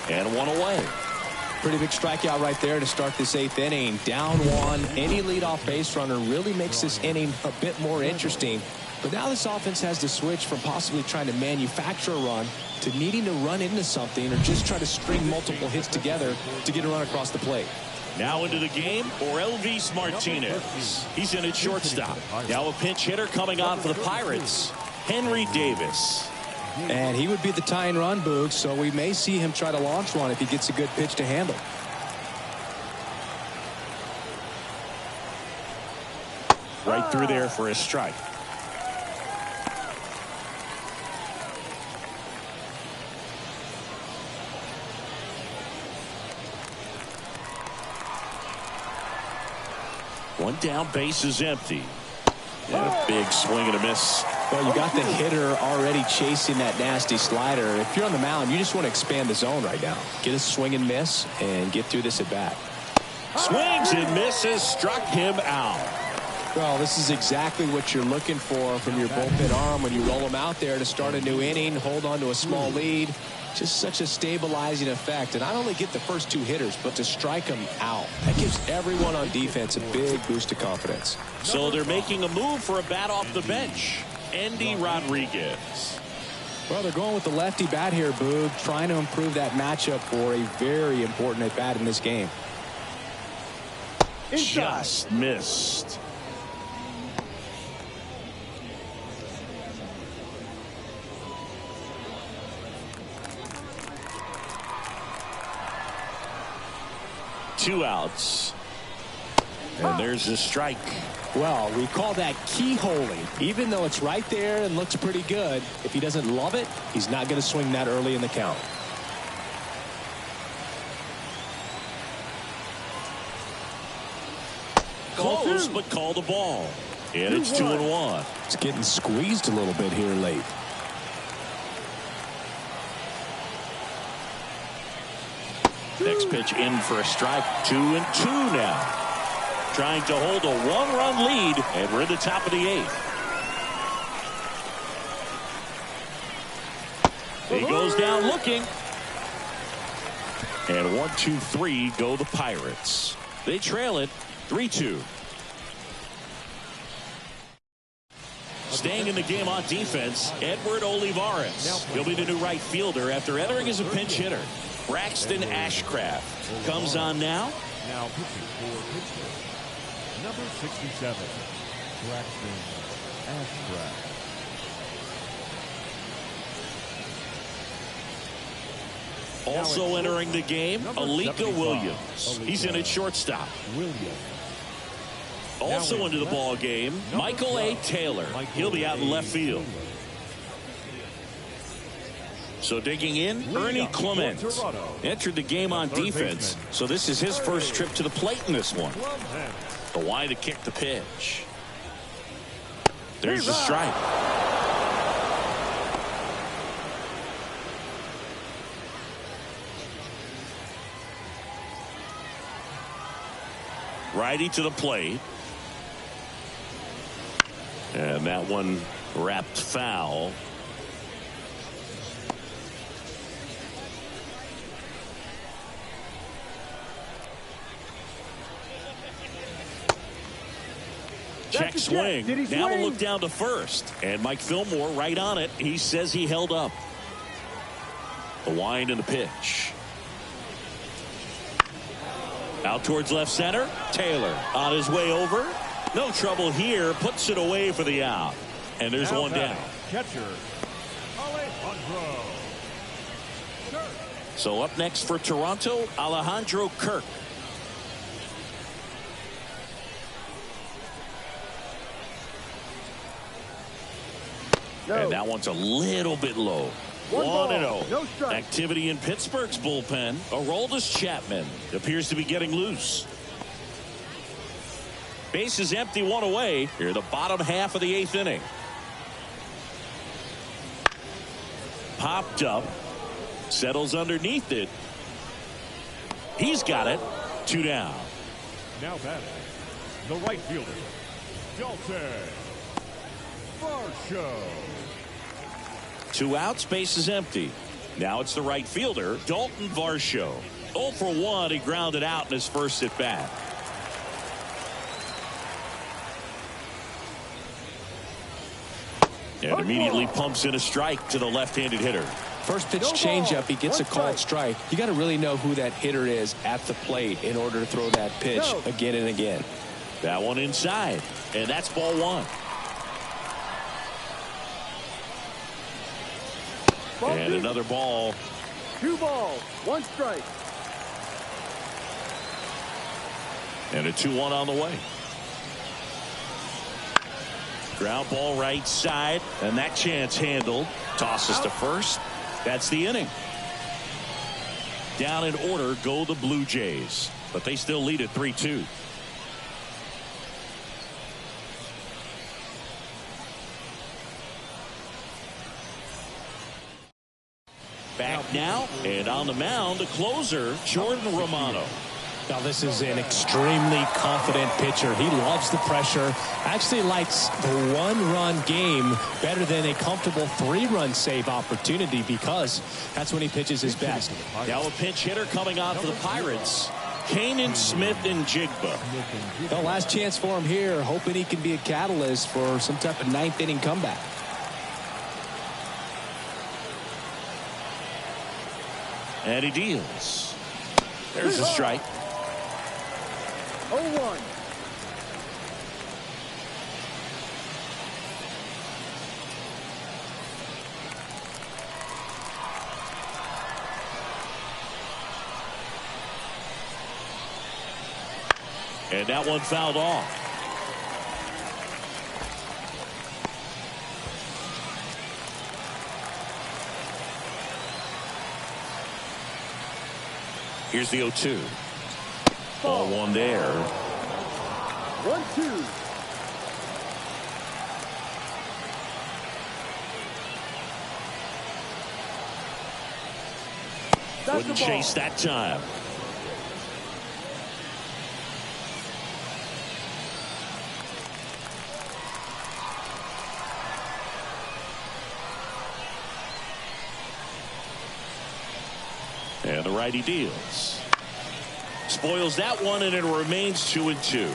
Speaker 1: And 1 away.
Speaker 3: Pretty big strikeout right there to start this 8th inning. Down 1. Any leadoff base runner really makes this inning a bit more interesting. But now this offense has to switch from possibly trying to manufacture a run to needing to run into something or just try to string multiple hits together to get a run across the plate.
Speaker 1: Now into the game, Orelvis Martinez. He's in at shortstop. Now a pinch hitter coming on for the Pirates, Henry Davis.
Speaker 3: And he would be the tying run, Boog, so we may see him try to launch one if he gets a good pitch to handle.
Speaker 1: Right through there for a strike. One down, base is empty. And a big swing and a miss.
Speaker 3: Well, you got the hitter already chasing that nasty slider. If you're on the mound, you just want to expand the zone right now. Get a swing and miss and get through this at bat.
Speaker 1: Swings and misses, struck him out.
Speaker 3: Well, this is exactly what you're looking for from your bullpen arm when you roll them out there to start a new inning, hold on to a small lead. Just such a stabilizing effect. And not only get the first 2 hitters, but to strike them out. That gives everyone on defense a big boost of confidence.
Speaker 1: So they're making a move for a bat off the bench. Andy Rodriguez.
Speaker 3: Well, they're going with the lefty bat here, Boog, trying to improve that matchup for a very important at bat in this game.
Speaker 1: Just missed. Two outs. And there's a strike.
Speaker 3: Well, we call that keyholing. Even though it's right there and looks pretty good, if he doesn't love it, he's not going to swing that early in the count.
Speaker 1: Close, but call the ball. And it's 2-1.
Speaker 3: It's getting squeezed a little bit here late.
Speaker 1: Next pitch in for a strike. 2-2 now. Trying to hold a 1-run lead, and we're at the top of the 8th. He goes down looking. And 1, 2, 3 go the Pirates. They trail it 3-2. Staying in the game on defense, Edward Olivares. He'll be the new right fielder after entering as a pinch hitter. Braxton Ashcraft comes on now.
Speaker 4: Now pitching for Pittsburgh, number 67, Braxton Ashcraft.
Speaker 1: Also entering the game, Alika Williams. He's in at shortstop. Also into the ball game, Michael A. Taylor. He'll be out in left field. So digging in, Ernie Clement entered the game on defense. So this is his first trip to the plate in this one. The wide to kick the pitch. There's the strike. Righty to the plate. And that one wrapped foul. Check swing. Now a look down to first. And Mike Fillmore right on it. He says he held up. The wind and the pitch. Out towards left center. Taylor on his way over. No trouble here. Puts it away for the out. And there's one down.
Speaker 4: Catcher, Alejandro.
Speaker 1: So up next for Toronto, Alejandro Kirk. And that one's a little bit low. 1-0. No activity in Pittsburgh's bullpen. Aroldis Chapman appears to be getting loose. Base is empty, one away. Here, the bottom half of the 8th inning. Popped up. Settles underneath it. He's got it. 2 down.
Speaker 4: Now batting, the right fielder, Dalton Varsho.
Speaker 1: 2 outs, base is empty. Now it's the right fielder, Dalton Varsho. 0 for 1, he grounded out in his first at bat. And immediately pumps in a strike to the left-handed hitter.
Speaker 3: First pitch changeup, he gets a called strike. You got to really know who that hitter is at the plate in order to throw that pitch again and again.
Speaker 1: That one inside, and that's ball 1. And another ball.
Speaker 5: 2 balls, 1 strike.
Speaker 1: And a 2-1 on the way. Ground ball right side, and that chance handled. Tosses to first. That's the inning. Down in order go the Blue Jays, but they still lead at 3-2. Back now, and on the mound, the closer, Jordan Romano.
Speaker 3: Now this is an extremely confident pitcher. He loves the pressure. Actually likes the 1-run game better than a comfortable 3-run save opportunity because that's when he pitches his best.
Speaker 1: Now a pinch hitter coming on for the Pirates. Kanan Smith and Jigba.
Speaker 3: The last chance for him here, hoping he can be a catalyst for some type of 9th inning comeback.
Speaker 1: And he deals. There's a strike.
Speaker 5: 0-1.
Speaker 1: And that one fouled off. Here's the 0-2. Ball 1 there.
Speaker 5: 1-2.
Speaker 1: Wouldn't chase that time. And the righty deals. spoils that one, and it remains 2-2.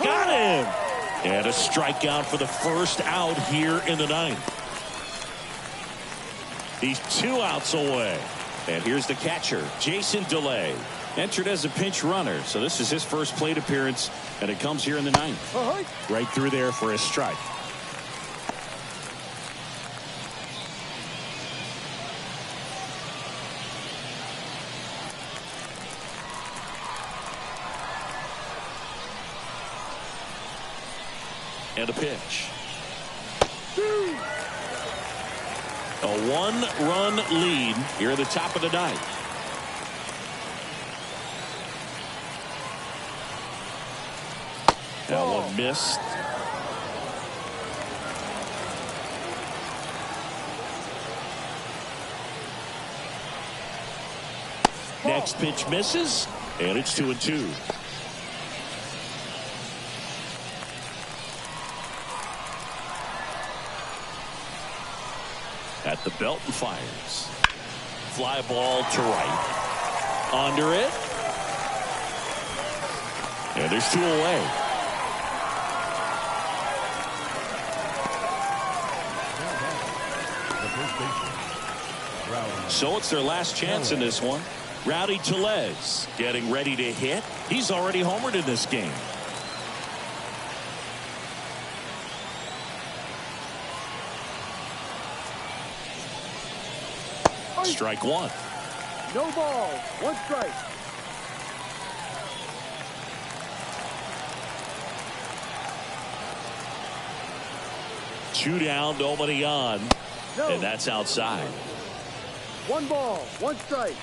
Speaker 1: Got him! And a strikeout for the first out here in the ninth. He's 2 outs away. And here's the catcher, Jason DeLay. Entered as a pinch runner, so this is his first plate appearance, and it comes here in the ninth. Right through there for a strike. And a pitch. A 1-run lead here at the top of the ninth. That one missed. Next pitch misses, and it's 2-2. At the belt and fires. Fly ball to right. Under it. And there's 2 away. So it's their last chance in this one. Rowdy Tellez getting ready to hit. He's already homered in this game. Strike 1.
Speaker 5: No ball. 1 strike.
Speaker 1: Two down, nobody on.
Speaker 5: No.
Speaker 1: And that's outside.
Speaker 5: 1 ball. 1 strike.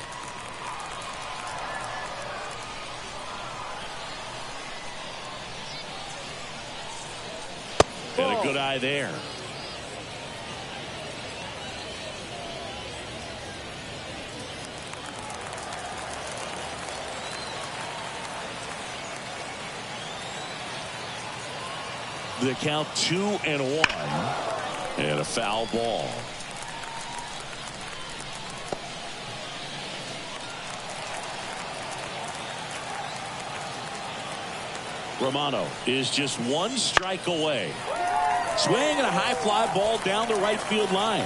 Speaker 1: And a good eye there. The count 2-1, and a foul ball. Romano is just 1 strike away. Swing and a high fly ball down the right field line.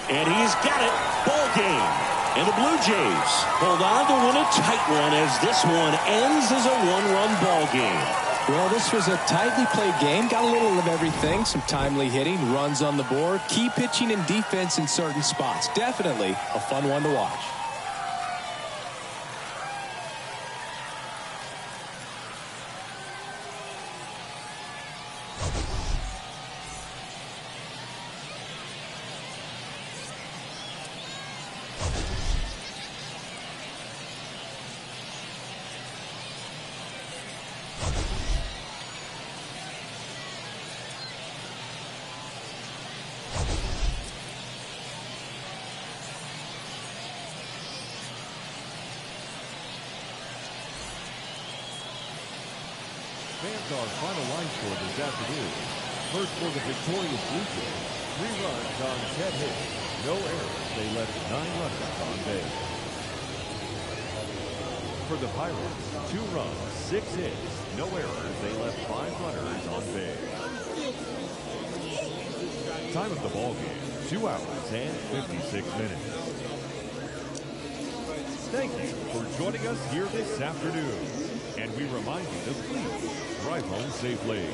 Speaker 1: And he's got it. Ball game. And the Blue Jays hold on to win a tight one as this one ends as a 1-run ball game.
Speaker 3: Well, this was a tightly played game. Got a little of everything. Some timely hitting, runs on the board, key pitching and defense in certain spots. Definitely a fun one to watch.
Speaker 4: Fans, our final line score this afternoon. First for the victorious Blue Jays, 3 runs on 10 hits, no errors. They left 9 runners on base. For the Pirates, 2 runs, 6 hits, no errors. They left 5 runners on base. Time of the ball game, 2 hours and 56 minutes. Thank you for joining us here this afternoon. And we remind you to please drive home safely.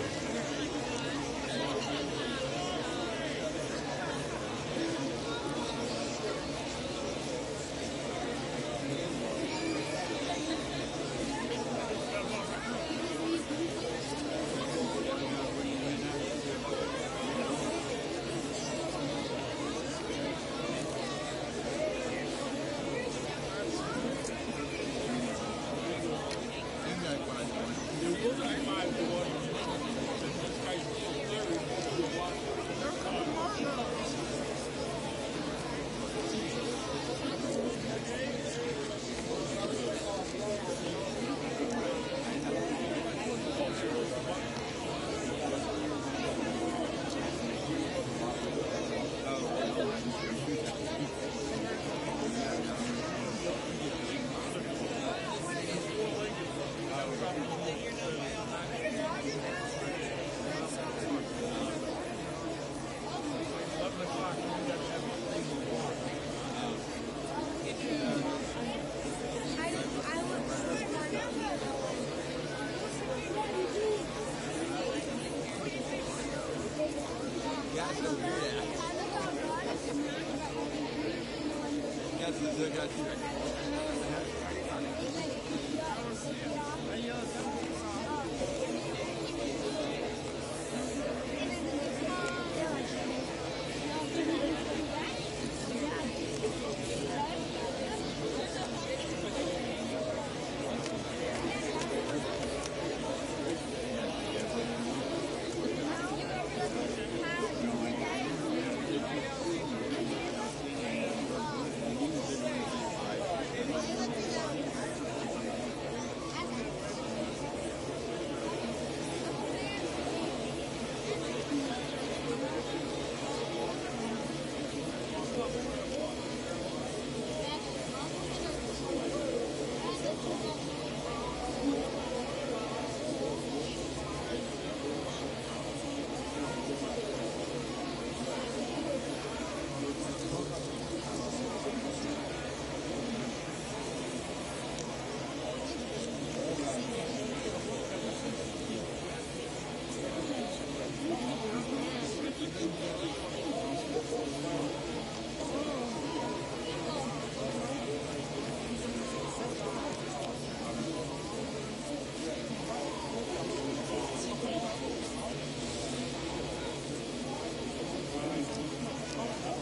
Speaker 6: Yeah.